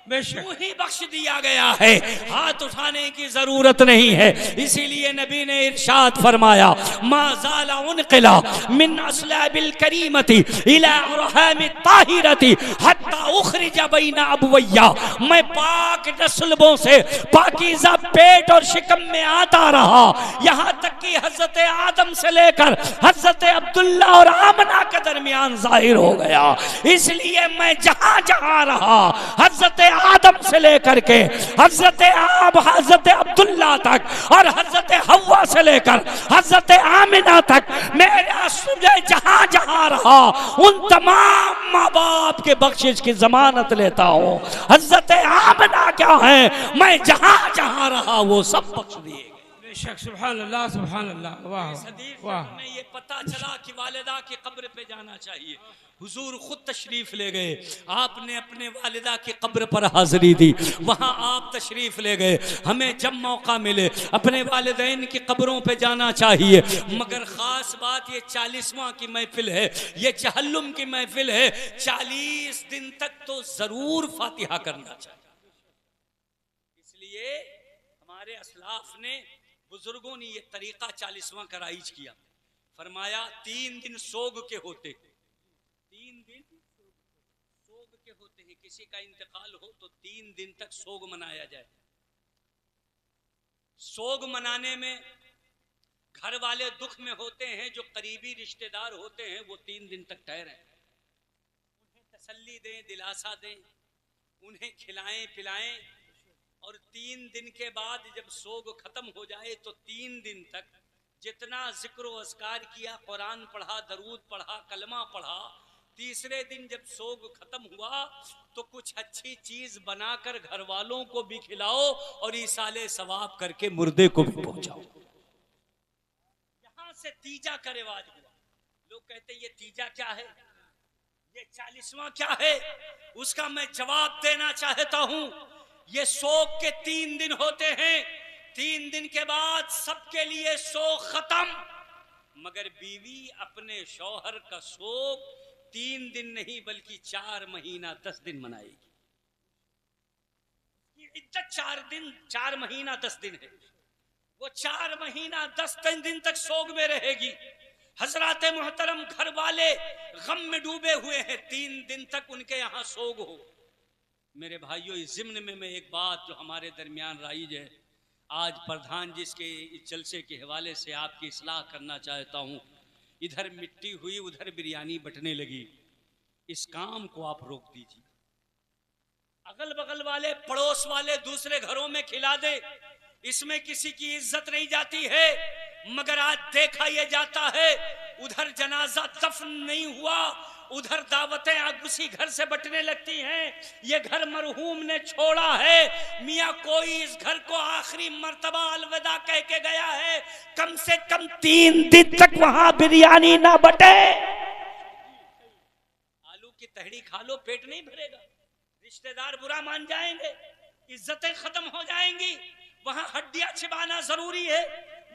S2: बेशक
S1: यूं ही बख्श दिया गया है, हाथ उठाने की जरूरत नहीं है। इसीलिए नबी ने इरशाद फरमाया, मा ज़ाला उनक़िला मिन अस्लाबिल करीमति इला अरहामित ताहिरति हत्ता उखरिज बैना अबवैया। मैं पाक नस्लों से पाकीज़ा पेट और शिकम में आता रहा, यहाँ तक कि हजरत आदम से लेकर हजरत अब्दुल्ला और आमना के दरमियान जाहिर हो गया। इसलिए मैं जहां जहां रहा, हजरत आदम से लेकर के हजरत अब्दुल्ला तक और हजरत हव्वा से लेकर हजरत आमिना तक, मेरे जहां जहां रहा उन तमाम माँ बाप के बख्शिश की जमानत लेता हूँ। हजरत आमिना क्या है, मैं जहां जहां रहा वो सब बख्श दिए।
S2: बेशक सुभान अल्लाह सुभान अल्लाह। वाह वाह।
S1: हमें ये पता चला कि वालिदा की कब्र पे जाना चाहिए। हुजूर खुद तशरीफ ले गए, आपने अपने वालिदा की कब्र पर हाजिरी दी, वहाँ आप तशरीफ ले गए। हमें जब मौका मिले अपने वालिदैन की कब्रों पे जाना चाहिए। मगर ख़ास बात ये 40वां की महफिल है, ये चहल्लुम की महफिल है। 40 दिन तक तो ज़रूर फातिहा करना चाहिए। इसलिए हमारे असलाफ ने, बुजुर्गों ने ये तरीका 40वां का राइज किया। फरमाया 3 दिन सोग के होते, 3 दिन सोग के होते हैं। किसी का इंतकाल हो तो 3 दिन तक सोग मनाया जाए। सोग मनाने में घर वाले दुख में होते हैं, जो करीबी रिश्तेदार होते हैं वो 3 दिन तक ठहरें, उन्हें तसल्ली दें, दिलासा दें, उन्हें खिलाएं पिलाएं। और 3 दिन के बाद जब सोग खत्म हो जाए तो 3 दिन तक जितना जिक्र व अस्कार किया, कुरान पढ़ा, दरूद पढ़ा, कलमा पढ़ा, तीसरे दिन जब सोग खत्म हुआ तो कुछ अच्छी चीज बनाकर घर वालों को भी खिलाओ और ईसाले सवाब करके मुर्दे को भी पहुंचाओ। यहां से तीजा का रिवाज हुआ। लोग कहते ये तीजा क्या है, ये 40वां क्या है? उसका मैं जवाब देना चाहता हूं। ये सोग के 3 दिन होते हैं। 3 दिन के बाद सबके लिए सोग खत्म। मगर बीवी अपने शौहर का सोग 3 दिन नहीं बल्कि 4 महीना 10 दिन मनाएगी। ये इद्दत 4 महीना 10 दिन है। वो 4 महीना 10 दिन तक सोग में रहेगी। हजरात मोहतरम घर वाले गम में डूबे हुए हैं, 3 दिन तक उनके यहाँ सोग हो। मेरे भाइयों, इस ज़िम्न में मैं एक बात जो हमारे दरमियान राइज है, आज प्रधान जी के इस जलसे के हवाले से आपकी इस्लाह करना चाहता हूँ। इधर मिट्टी हुई, उधर बिरयानी बटने लगी। इस काम को आप रोक दीजिए। अगल बगल वाले, पड़ोस वाले दूसरे घरों में खिला दे, इसमें किसी की इज्जत नहीं जाती है। मगर आज देखा यह जाता है, उधर जनाजा दफन नहीं हुआ, उधर दावतें उसी घर से बटने लगती हैं। ये घर मरहूम ने छोड़ा है, मियाँ कोई इस घर को आखिरी मर्तबा अलविदा कह के गया है, कम से कम 3 दिन तक वहां बिरयानी ना बटे। आलू की तहड़ी खा लो, पेट नहीं भरेगा, रिश्तेदार बुरा मान जाएंगे, इज्जतें खत्म हो जाएंगी। वहां हड्डियां चिबाना जरूरी है,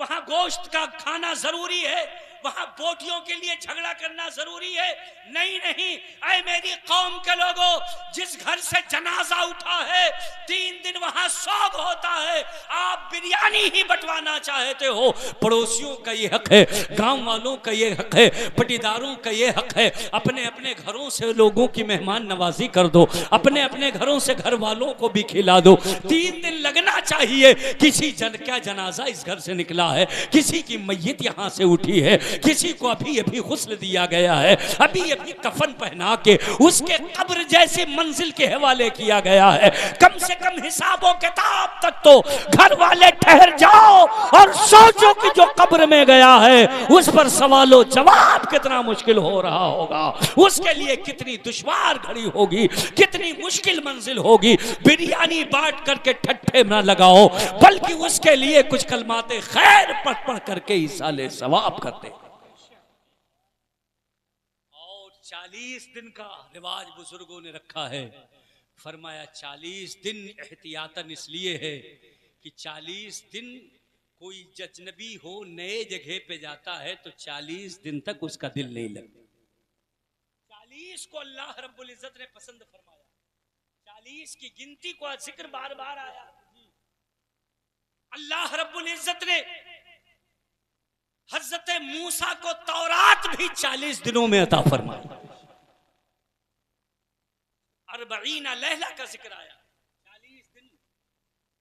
S1: वहां गोश्त का खाना जरूरी है, वहां बोटियों के लिए झगड़ा करना जरूरी है। नहीं नहीं, ऐ मेरी कौम के लोगों, जिस घर से जनाजा उठा है 3 दिन वहां सोग होता है। आप बिरयानी ही बंटवाना चाहते हो, पड़ोसियों का ये हक है, गांव वालों का ये हक है, पटीदारों का ये हक है। अपने अपने घरों से लोगों की मेहमान नवाजी कर दो, अपने अपने घरों से घर वालों को भी खिला दो। 3 दिन लगना चाहिए। किसी क्या जनाजा इस घर से निकला है, किसी की मैयत यहाँ से उठी है, किसी को अभी अभी गुस्ल दिया गया है, अभी अभी कफन पहना के उसके कब्र जैसी मंजिल के हवाले किया गया है। कम से कम हिसाबों किताब तक तो घर वाले ठहर जाओ और सोचो कि जो कब्र में गया है उस पर सवालों जवाब कितना मुश्किल हो रहा होगा, उसके लिए कितनी दुश्वार घड़ी होगी, कितनी मुश्किल मंजिल होगी। बिरयानी बांट करके ठट्ठे न लगाओ, बल्कि उसके लिए कुछ कलमाते खैर पढ़ करके इसाले सवाब करते। और 40 दिन का रिवाज बुजुर्गों ने रखा है। फरमाया 40 दिन एहतियातन इसलिए है कि 40 दिन कोई अजनबी हो, नए जगह पे जाता है तो 40 दिन तक उसका दिल नहीं लगता। 40 को अल्लाह रब्बुल इज्जत ने पसंद फरमाया। 40 की गिनती को जिक्र बार बार आया। अल्लाह रब्बुल इज्जत ने हजरत मूसा को तौरात भी 40 दिनों में अता फरमाई। 40 लैला का जिक्र आया। 40 दिन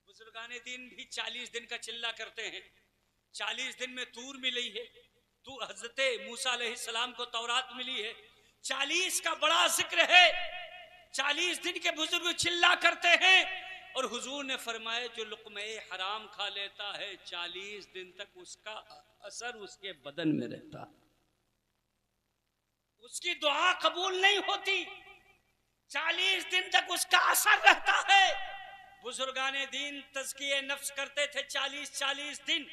S1: बुजुर्गाने दिन भी 40 दिन का चिल्ला करते हैं। 40 दिन में तूर मिली है, तू हजरत मूसा अलैहिस्सलाम को तौरात मिली है। 40 का बड़ा जिक्र है। 40 दिन के बुजुर्ग चिल्ला करते हैं और हुजूर ने फरमाया जो लुक़्मे हराम खा लेता है 40 दिन तक उसका असर उसके बदन में रहता है, उसकी दुआ कबूल नहीं होती, 40 दिन तक उसका असर रहता है। बुजुर्गाने दीन तज़किये नफ्स करते थे 40 दिन।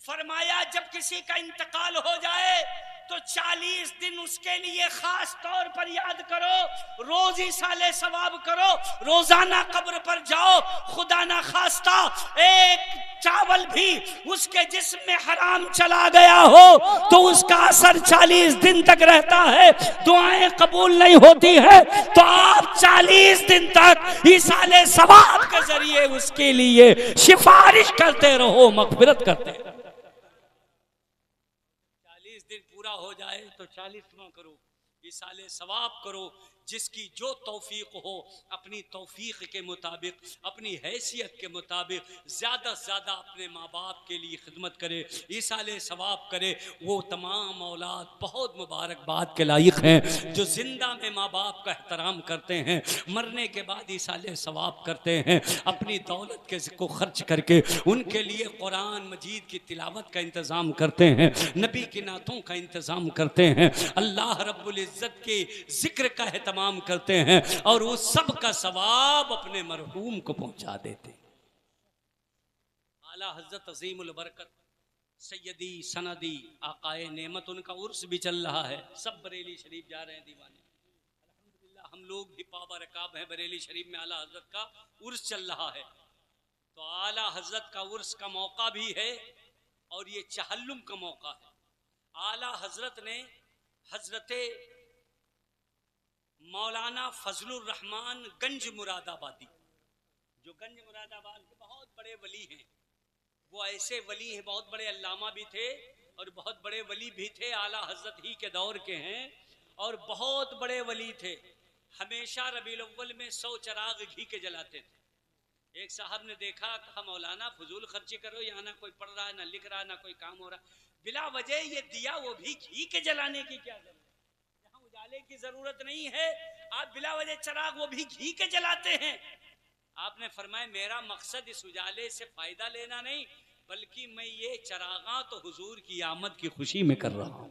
S1: फरमाया जब किसी का इंतकाल हो जाए तो 40 दिन उसके लिए खास तौर पर याद करो, रोज इसाले सवाब करो, रोजाना कब्र पर जाओ, खुदा ना खास्ता एक चावल भी उसके जिस्म में हराम चला गया हो तो उसका असर 40 दिन तक रहता है, दुआएं कबूल नहीं होती है। तो आप 40 दिन तक इसाले सवाब के जरिए उसके लिए सिफारिश करते रहो, मग़फ़िरत करते रहो। दिन पूरा हो जाए तो 40वां करो, इसाले सवाब करो। जिसकी जो तौफीक हो अपनी तौफीक के मुताबिक, अपनी हैसियत के मुताबिक ज़्यादा से ज़्यादा अपने माँ बाप के लिए खिदमत करे, इसाले सवाब करे। वो तमाम औलाद बहुत मुबारकबाद के लायक हैं जो ज़िंदा में माँ बाप का एहतराम करते हैं, मरने के बाद इसाले सवाब करते हैं, अपनी दौलत के को खर्च करके उनके लिए कुरान मजीद की तिलावत का इंतज़ाम करते हैं, नबी की नातों का इंतज़ाम करते हैं, अल्लाह रब्बुल इज़्ज़त के ज़िक्र का एहतमाम करते हैं और उस सब का सवाब अपने मरहूम को पहुंचा देते। आला हज़रत अज़ीमुल बरकत सैयदी सनदी आकाए नेमत, उनका उर्स भी चल रहा है। सब बरेली शरीफ जा रहे हैं दीवाने, अल्हम्दुलिल्लाह। हम लोग भी पाबा रकाब हैं बरेली शरीफ में, आला हज़रत का उर्स चल रहा है। तो आला हज़रत का उर्स का मौका भी है और ये चहल्लुम का मौका है। आला हज़रत ने हज़रत मौलाना फजलुर रहमान गंज मुरादाबादी, जो गंज मुरादाबाद के बहुत बड़े वली हैं, वो ऐसे वली हैं, बहुत बड़े अल्लामा भी थे और बहुत बड़े वली भी थे, आला हज़रत ही के दौर के हैं और बहुत बड़े वली थे। हमेशा रबीउल अव्वल में 100 चराग घी के जलाते थे। एक साहब ने देखा, कहा मौलाना फजूल खर्ची करो, यहाँ ना कोई पढ़ रहा है, ना लिख रहा है, ना कोई काम हो रहा, बिला वजह ये दिया वो भी घी के जलाने की क्या जरूरत, उजाले की जरूरत नहीं है, आप बिला वजह चराग वो भी घी के जलाते हैं। आपने फरमाया मेरा मकसद इस उजाले से फायदा लेना नहीं, बल्कि मैं ये चरागा तो हुजूर की आमद की खुशी में कर रहा हूं।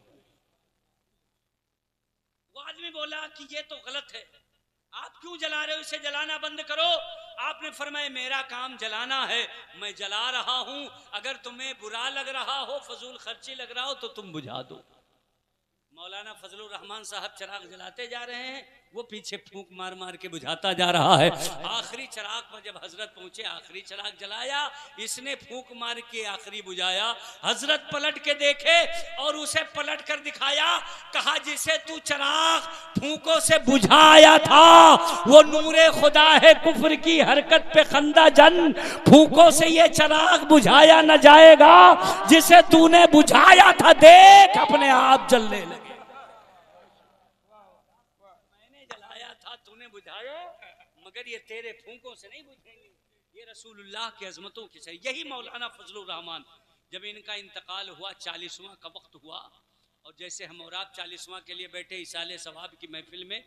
S1: वो आदमी बोला कि ये तो गलत है, आप क्यों जला रहे हो, इसे जलाना बंद करो। आपने फरमाया मेरा काम जलाना है, मैं जला रहा हूं, अगर तुम्हें बुरा लग रहा हो, फजूल खर्ची लग रहा हो तो तुम बुझा दो। मौलाना फजलुर रहमान साहब चराग जलाते जा रहे हैं, वो पीछे फूंक मार मार के बुझाता जा रहा है। आखिरी चराग पर जब हजरत पहुंचे, आखिरी चराग जलाया, इसने फूंक मार के आखिरी बुझाया। हजरत पलट के देखे और उसे पलट कर दिखाया, कहा जिसे तू चराग फूंकों से बुझाया था वो नूरे खुदा है, कुफ्र की हरकत पे खंदा जन, फूंकों से ये चराग बुझाया न जाएगा, जिसे तूने बुझाया था देख अपने आप जलने लगे। मगर ये तेरे फूंकों से नहीं बुझेंगे, ये रसूलुल्लाह की अजमतों की सही। यही मौलाना फजलुर रहमान, जब इनका इंतकाल हुआ, 40वां का वक्त हुआ और जैसे हम और आप 40वां के लिए बैठे इसाले सवाब की महफिल में,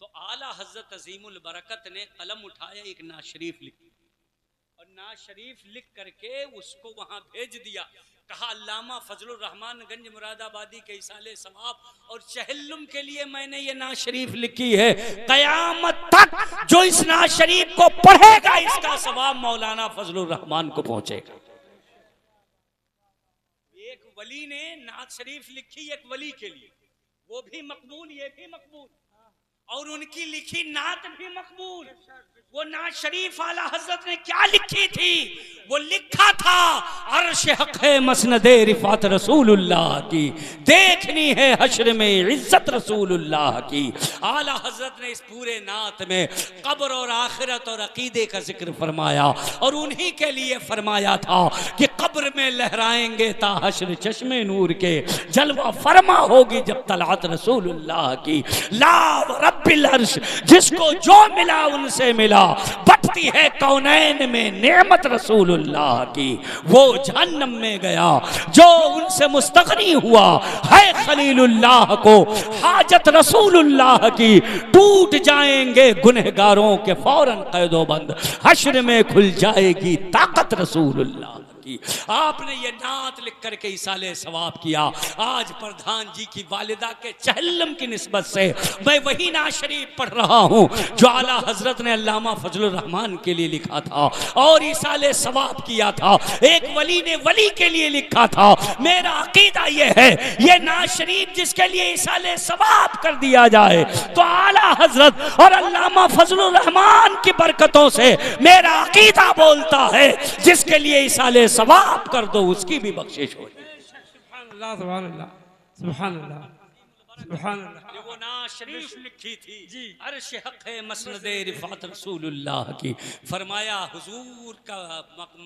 S1: तो आला हज़रत अज़ीमुल बरकत ने कलम उठाया, एक नात शरीफ लिखी और नात शरीफ लिख करके उसको वहां भेज दिया। कहा अल्लामा फजलुर रहमान गंज मुरादाबादी के इसाले सवाब और चहल्लुम के लिए मैंने ये नात शरीफ लिखी है, कयामत तक जो इस नात शरीफ को पढ़ेगा इसका सवाब मौलाना फजलुर रहमान को पहुंचेगा। एक वली ने नात शरीफ लिखी एक वली के लिए, वो भी मकबूल, ये भी मकबूल, और उनकी लिखी नात भी मकबूल। वो नात शरीफ आला हजरत ने क्या लिखी थी? वो लिखा था अर्श हक है मसनदे रिफात रसूलुल्लाह की, देखनी है हश्र में इज्जत रसूलुल्लाह की। आला हजरत ने इस पूरे नात में कब्र और आखिरत और अकीदे का जिक्र फरमाया और उन्हीं के लिए फरमाया था कि कब्र में लहराएंगे ता हश्र चश्मे नूर के, जलवा फरमा होगी जब तलात रसूलुल्लाह की। ला रब्बिल अर्श, जिसको जो मिला उनसे मिला, बटती है कौनैन में नेमत रसूलुल्लाह की। वो जहन्नम में गया जो उनसे मुस्तगनी हुआ है खलीलुल्लाह को, हाजत रसूलुल्लाह की। टूट जाएंगे गुनहगारों के फौरन कैदोबंद, हश्र में खुल जाएगी ताकत रसूलुल्लाह की। आपने ये नात लिख करके इसाले सवाब किया। आज प्रधान जी की वालिदा के चहल्लम की निस्बत से मैं वही नात शरीफ पढ़ रहा हूँ जो आला हजरत ने अल्लामा फजलुर रहमान के लिए लिखा था और इसाले सवाब किया था। एक वली ने वली के लिए लिखा था। मेरा अकीदा ये है, ये नात शरीफ जिसके लिए इसाले सवाब कर दिया जाए तो आला हजरत और अल्लामा फजलुर रहमान की बरकतों से मेरा अकीदा बोलता है, जिसके लिए इसाले सवाब कर दो उसकी भी बख्शिश हो।
S2: सुभान अल्लाह, सुभान अल्लाह, सुभान अल्लाह, सुभान अल्लाह।
S1: वो नात शरीफ लिखी थी जी, अर्श हक है मसनदे रिफात रसूलुल्लाह की। फरमाया हुजूर का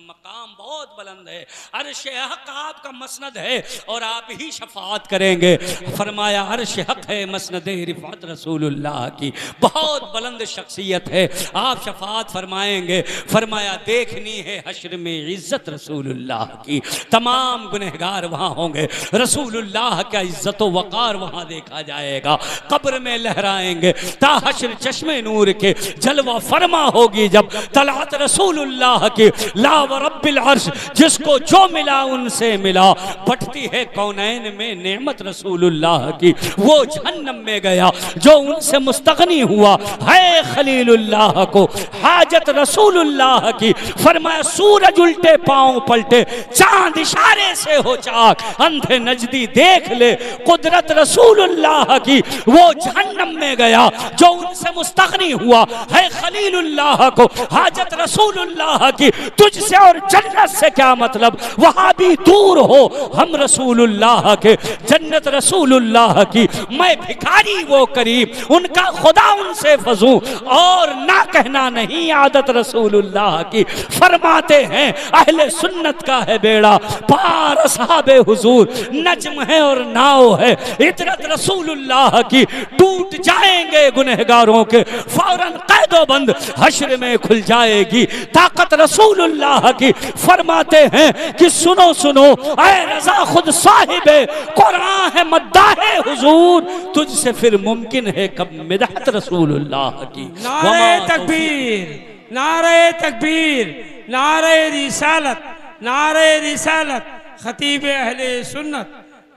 S1: मकाम बहुत बुलंद है, अर्श हक आपका मसनद है और आप ही शफाअत करेंगे। फरमाया अर्श हक है मसनदे रिफात रसूलुल्लाह की, बहुत बुलंद शख्सियत है, आप शफाअत फरमाएंगे। फरमाया देखनी है हश्र में इज्जत रसूलुल्लाह की, तमाम गुनहगार वहां होंगे, रसूलुल्लाह का इज्जत व वकार वहां देखा जाएगा। कब्र में लहराएंगे ता हश्र चश्मे नूर के, जलवा फरमा होगी जब तलात रसूलुल्लाह की। ला व रब्बिल अर्श, जिसको जो मिला उनसे मिला, बटती है कौनैन में नेमत रसूलुल्लाह की। वो जहन्नम में गया जो उनसे मुस्तगनी हुआ है खलीलुल्लाह को, हाजत रसूलुल्लाह की। फरमाया सूरज उल्टे पांव पलटे, चांद इशारे से हो चाक, अंधे नजदी देख ले कुदरत रसूलुल्लाह की। वो जहन्नम में गया जो उनसे मुस्तगनी हुआ है खलीलुल्लाह को, हाजत रसूलुल्लाह की। तुझसे और जन्नत से क्या मतलब, वहां भी दूर हो हम रसूलुल्लाह के, जन्नत रसूलुल्लाह की। मैं भिखारी वो करीब, उनका खुदा उनसे फजू, और ना कहना नहीं आदत रसूलुल्लाह की। फरमाते हैं अहले सुन्नत का है बेड़ा पार असहाबे हुजूर, नज्म है और नाव है इतरत रसूलुल्लाह की। टूट जाएंगे गुनहगारों के फौरन कैदोबंद, हश्र में खुल जाएगी ताकत रसूलुल्लाह की। फरमाते हैं कि सुनो सुनो ऐ रज़ा खुद साहिबे कुरान है मद्दाहे हुजूर, तुझसे फिर मुमकिन है कब मिदहत रसूलुल्लाह की।
S2: नारे तकबीर, नारे तकबीर, नारे रिसालत, नारे रिसालत, खतीब अहले सुन्नत,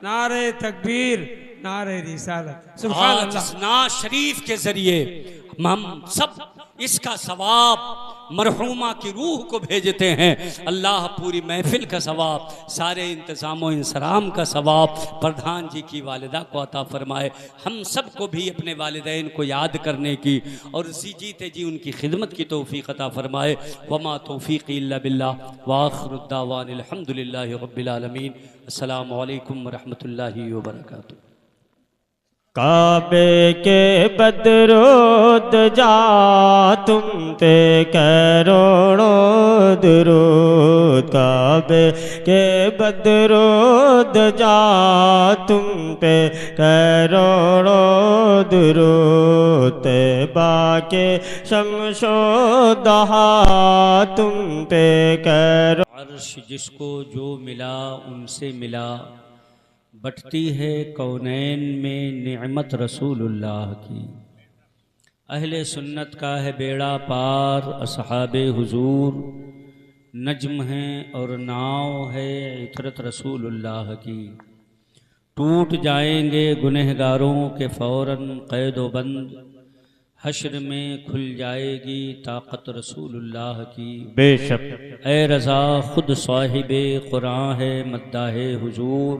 S2: नारे तकबीर, नारे रिसालत। सुभान अल्लाह।
S1: नात शरीफ के जरिए हम सब इसका सवाब मरहूमा की रूह को भेजते हैं। अल्लाह पूरी महफिल का सवाब, सारे इंतज़ाम इंसराम का सवाब प्रधान जी की वालिदा को अता फरमाए। हम सब को भी अपने वालिदैन को याद करने की और जीते जी उनकी खिदमत की तौफीक अता फरमाए। वमा तौफीक़ी इल्ला बिल्लाह व आखिरु दावानिल हम्दुलिल्लाहि रब्बिल आलमीन। अस्सलामु अलैकुम व रहमतुल्लाहि व बरकातुहू।
S3: काबे के बदरूद जा तुम पे करोड़ों दुरूद, काबे के बदरूद जा तुम पे करोड़ों दुरूद, तैबा के शमशो दहा तुम पे करो।
S1: अर्श जिसको जो मिला उनसे मिला, बटती है कौनैन में नेमत रसूलुल्लाह की। अहले सुन्नत का है बेड़ा पार असहाबे हुजूर, नज्म है और नाव है इतरत रसूलुल्लाह की। टूट जाएंगे गुनहगारों के फौरन कैदोबंद, हश्र में खुल जाएगी ताकत रसूलुल्लाह की।
S3: बेशक
S1: ऐ रज़ा खुद साहिबे कुरान है मद्दाहे हुजूर,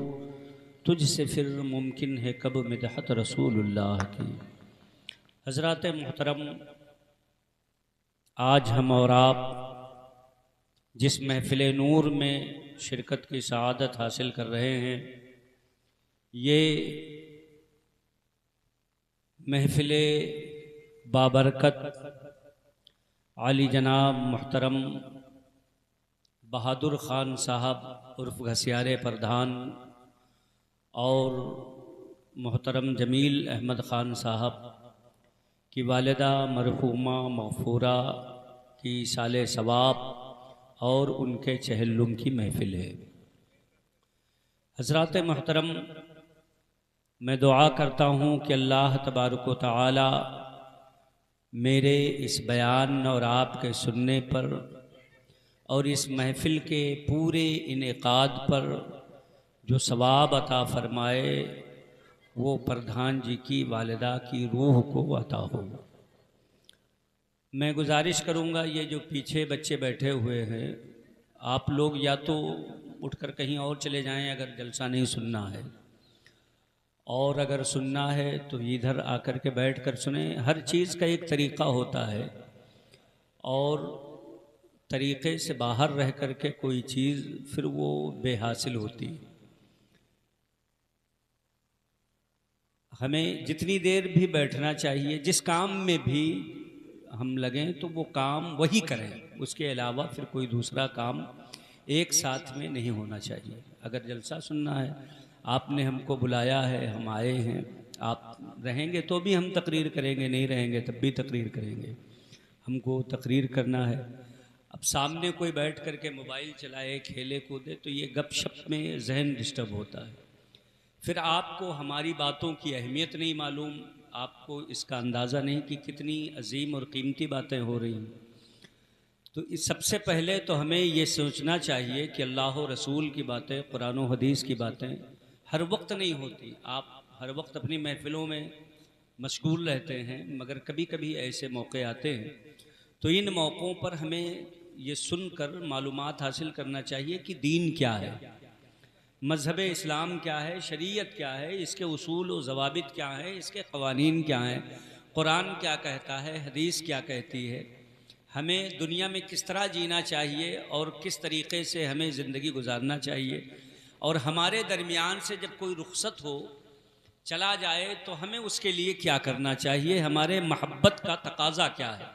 S1: तुझसे फिर मुमकिन है कब मिदहत रसूलुल्लाह की। हज़रात मोहतरम, आज हम और आप जिस महफिल नूर में शिरकत की सआदत हासिल कर रहे हैं, ये महफिल बाबरकत आली जनाब मोहतरम बहादुर ख़ान साहब उर्फ घसियारे प्रधान और मोहतरम जमील अहमद ख़ान साहब की वालिदा मरहूमा मग़फ़ूरा की साले सवाब और उनके चहल्लुम की महफिल है। हज़रात मोहतरम, मैं दुआ करता हूँ कि अल्लाह तबारक व तआला मेरे इस बयान और आपके सुनने पर और इस महफिल के पूरे इनेकाद पर जो सवाब अता फ़रमाए वो प्रधान जी की वालिदा की रूह को अता हो। मैं गुजारिश करूँगा, ये जो पीछे बच्चे बैठे हुए हैं, आप लोग या तो उठकर कहीं और चले जाएं अगर जलसा नहीं सुनना है, और अगर सुनना है तो इधर आकर के बैठ कर सुने। हर चीज़ का एक तरीक़ा होता है और तरीक़े से बाहर रह कर के कोई चीज़ फिर वो बेहासिल होती है। हमें जितनी देर भी बैठना चाहिए, जिस काम में भी हम लगें तो वो काम वही करें, उसके अलावा फिर कोई दूसरा काम एक साथ में नहीं होना चाहिए। अगर जलसा सुनना है, आपने हमको बुलाया है, हम आए हैं, आप रहेंगे तो भी हम तकरीर करेंगे, नहीं रहेंगे तब भी तकरीर करेंगे, हमको तकरीर करना है। अब सामने कोई बैठ कर के मोबाइल चलाए, खेले कूदे तो ये गपशप में जहन डिस्टर्ब होता है, फिर आपको हमारी बातों की अहमियत नहीं मालूम, आपको इसका अंदाज़ा नहीं कि कितनी अजीम और कीमती बातें हो रही हैं। तो इस सबसे पहले तो हमें ये सोचना चाहिए कि अल्लाह और रसूल की बातें, कुरान और हदीस की बातें हर वक्त नहीं होती। आप हर वक्त अपनी महफिलों में मशगूल रहते हैं, मगर कभी कभी ऐसे मौके आते हैं तो इन मौक़ों पर हमें ये सुनकर मालूमात हासिल करना चाहिए कि दीन क्या है, मज़हब इस्लाम क्या है, शरीयत क्या है, इसके उसूल और ज़वाबित क्या है, इसके क़वानीन क्या हैं, कुरान क्या कहता है, हदीस क्या कहती है, हमें दुनिया में किस तरह जीना चाहिए और किस तरीक़े से हमें ज़िंदगी गुजारना चाहिए, और हमारे दरमियान से जब कोई रुखसत हो, चला जाए तो हमें उसके लिए क्या करना चाहिए, हमारे महब्बत का तकाज़ा क्या है,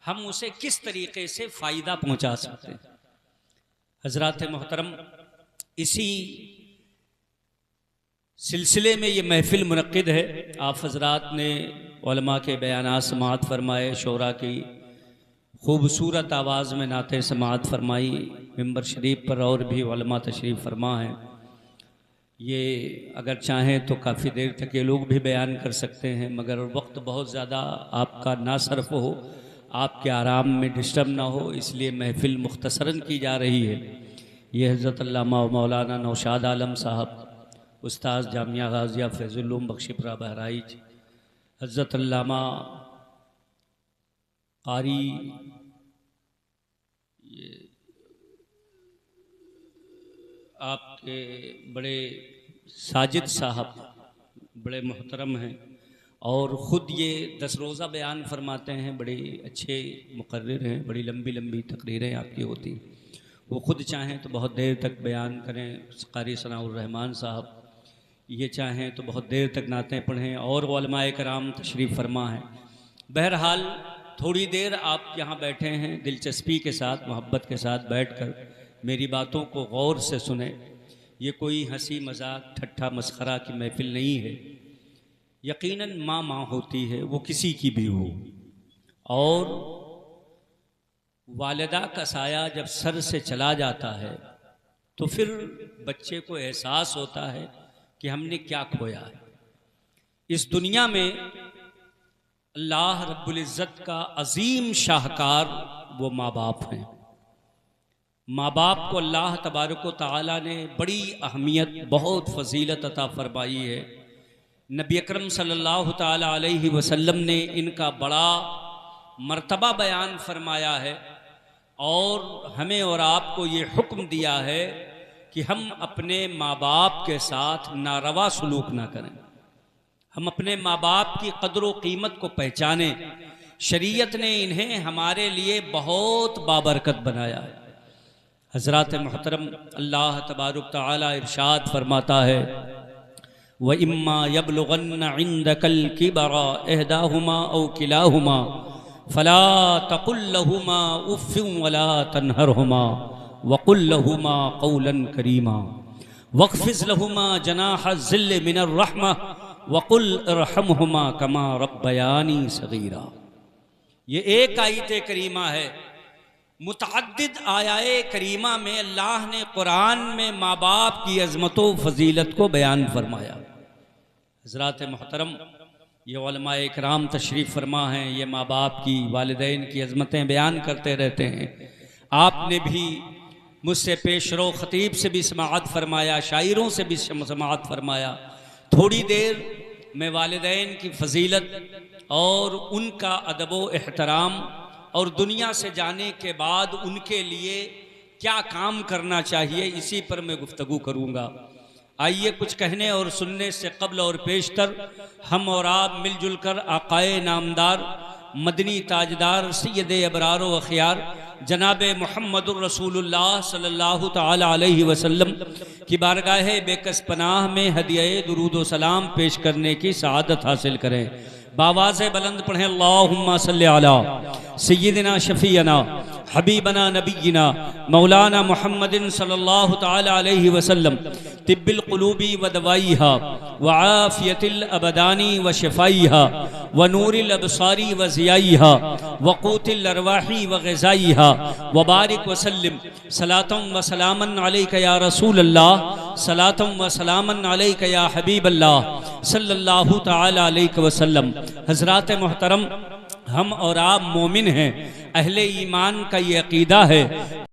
S1: हम उसे किस तरीक़े से फ़ायदा पहुँचा सकते हैं। हज़रात मोहतरम, इसी सिलसिले में ये महफिल मुनक्किद है। आप हज़रात ने उलमा के बयानात समाअत फरमाए, शोरा की खूबसूरत आवाज़ में नाते समाअत फरमाई, मिंबर शरीफ पर और भी उलमा तशरीफ़ फरमा हैं। ये अगर चाहें तो काफ़ी देर तक ये लोग भी बयान कर सकते हैं, मगर वक्त बहुत ज़्यादा आपका ना सर्फ हो, आपके आराम में डिस्टर्ब ना हो, इसलिए महफिल मुख्तसरन की जा रही है। ये हज़रत अल्लामा मौलाना नौशाद आलम साहब, उस्ताद जामिया गाज़िया फैज़ुल उलूम बख्शीपुरा बहराइच, हज़रत अल्लामा क़ारी आपके बड़े साजिद साहब बड़े मोहतरम हैं और ख़ुद ये 10 रोज़ा बयान फरमाते हैं, बड़े अच्छे मुक़र्रिर हैं, बड़ी लंबी लंबी तकरीरें आपकी होती हैं। वो ख़ुद चाहें तो बहुत देर तक बयान करें। क़ारी सनाउर रहमान साहब ये चाहें तो बहुत देर तक नातें पढ़ें, और उलमाए कराम तशरीफ़ फरमा हैं। बहरहाल थोड़ी देर आप यहाँ बैठे हैं, दिलचस्पी के साथ, मोहब्बत के साथ बैठकर मेरी बातों को गौर से सुने। ये कोई हंसी मजाक ठट्ठा मस्खरा की महफिल नहीं है। यकीनन माँ होती है, वो किसी की भी हो, और वालिदा का साया जब सर से चला जाता है तो फिर बच्चे को एहसास होता है कि हमने क्या खोया है। इस दुनिया में अल्लाह रब्बुल इज़्ज़त का अजीम शाहकार वो माँ बाप हैं। माँ बाप को अल्लाह तबारक व तआला ने बड़ी अहमियत, बहुत फजीलत अता फरमाई है। नबी अकरम सल्लल्लाहु तआला अलैहि वसल्लम ने इनका बड़ा मर्तबा बयान फरमाया है, और हमें और आपको ये हुक्म दिया है कि हम अपने माँ बाप के साथ नारवा सलूक ना करें। हम अपने माँ बाप की कदर व कीमत को पहचाने। शरीयत ने इन्हें हमारे लिए बहुत बाबरकत बनाया है। हज़रात मोहतरम अल्लाह तबारुक तआला इरशाद फरमाता है, व इम्मा यबलुगन्न इंदकल किबरा इहदाहुमा औ किलाहुमा फला तकुल लहुमा उफ़्फ़िन वला तन्हरहुमा वकुल लहुमा क़ौलन करीमा वक़्फ़िज़ लहुमा जनाह ज़िल्ल मिनर रहमा वकुल इरहमहुमा कमा रब्बयानी सगीरा। ये एक आयत करीमा है। मुतअद्दिद आयाए करीमा में अल्लाह ने कुरान में माँ बाप की अज़मत व फजीलत को बयान फरमाया। हज़रात मोहतरम, ये उलमाए इकराम तशरीफ़ फरमा हैं, ये माँ बाप की, वालिदैन की अज़मतें बयान करते रहते हैं। आपने भी मुझसे पेशरो ख़तीब से भी समाअत फरमाया, शायरों से भी समाअत फरमाया। थोड़ी देर में वालिदैन की फजीलत और उनका अदब व एहतराम और दुनिया से जाने के बाद उनके लिए क्या काम करना चाहिए, इसी पर मैं गुफ्तगू करूँगा। आइए कुछ कहने और सुनने से कब्ल और पेशतर हम और आप मिलजुल कर आकाए नामदार मदनी ताजदार सैयद अबरार व अखियार जनाब मुहम्मदुर रसूलुल्लाह सल्लल्लाहु ताला अलैहि वसल्लम की बारगाह बेकस पनाह में हदिया दुरूद व सलाम पेश करने की सआदत हासिल करें। बावाज़ बुलंद पढ़ें, अल्लाहुम्मा सल्लि अला सय्यिदिना शफ़ीअना हबीबना नबीना मौलाना मुहम्मदिन सल्लल्लाहु ताला अलैहि वसल्लम तिब्बिल क़ुलूबी व दवाइहा व आफ़ियतिल अबदानी व शिफ़ाइहा व नूरिल अबसारी व ज़ियाइहा व क़ूतिल अरवाही व ग़िज़ाइहा व बारिक व सल्लिम सलातम व सलामन अलैका या रसूलल्लाह सलातम व सलामन अलैका या हबीबल्लाह सल्लल्लाहु ताला अलैहि वसल्लम। हज़रात मोहतरम, हम और आप मोमिन हैं, अहले ईमान का ये अकीदा है।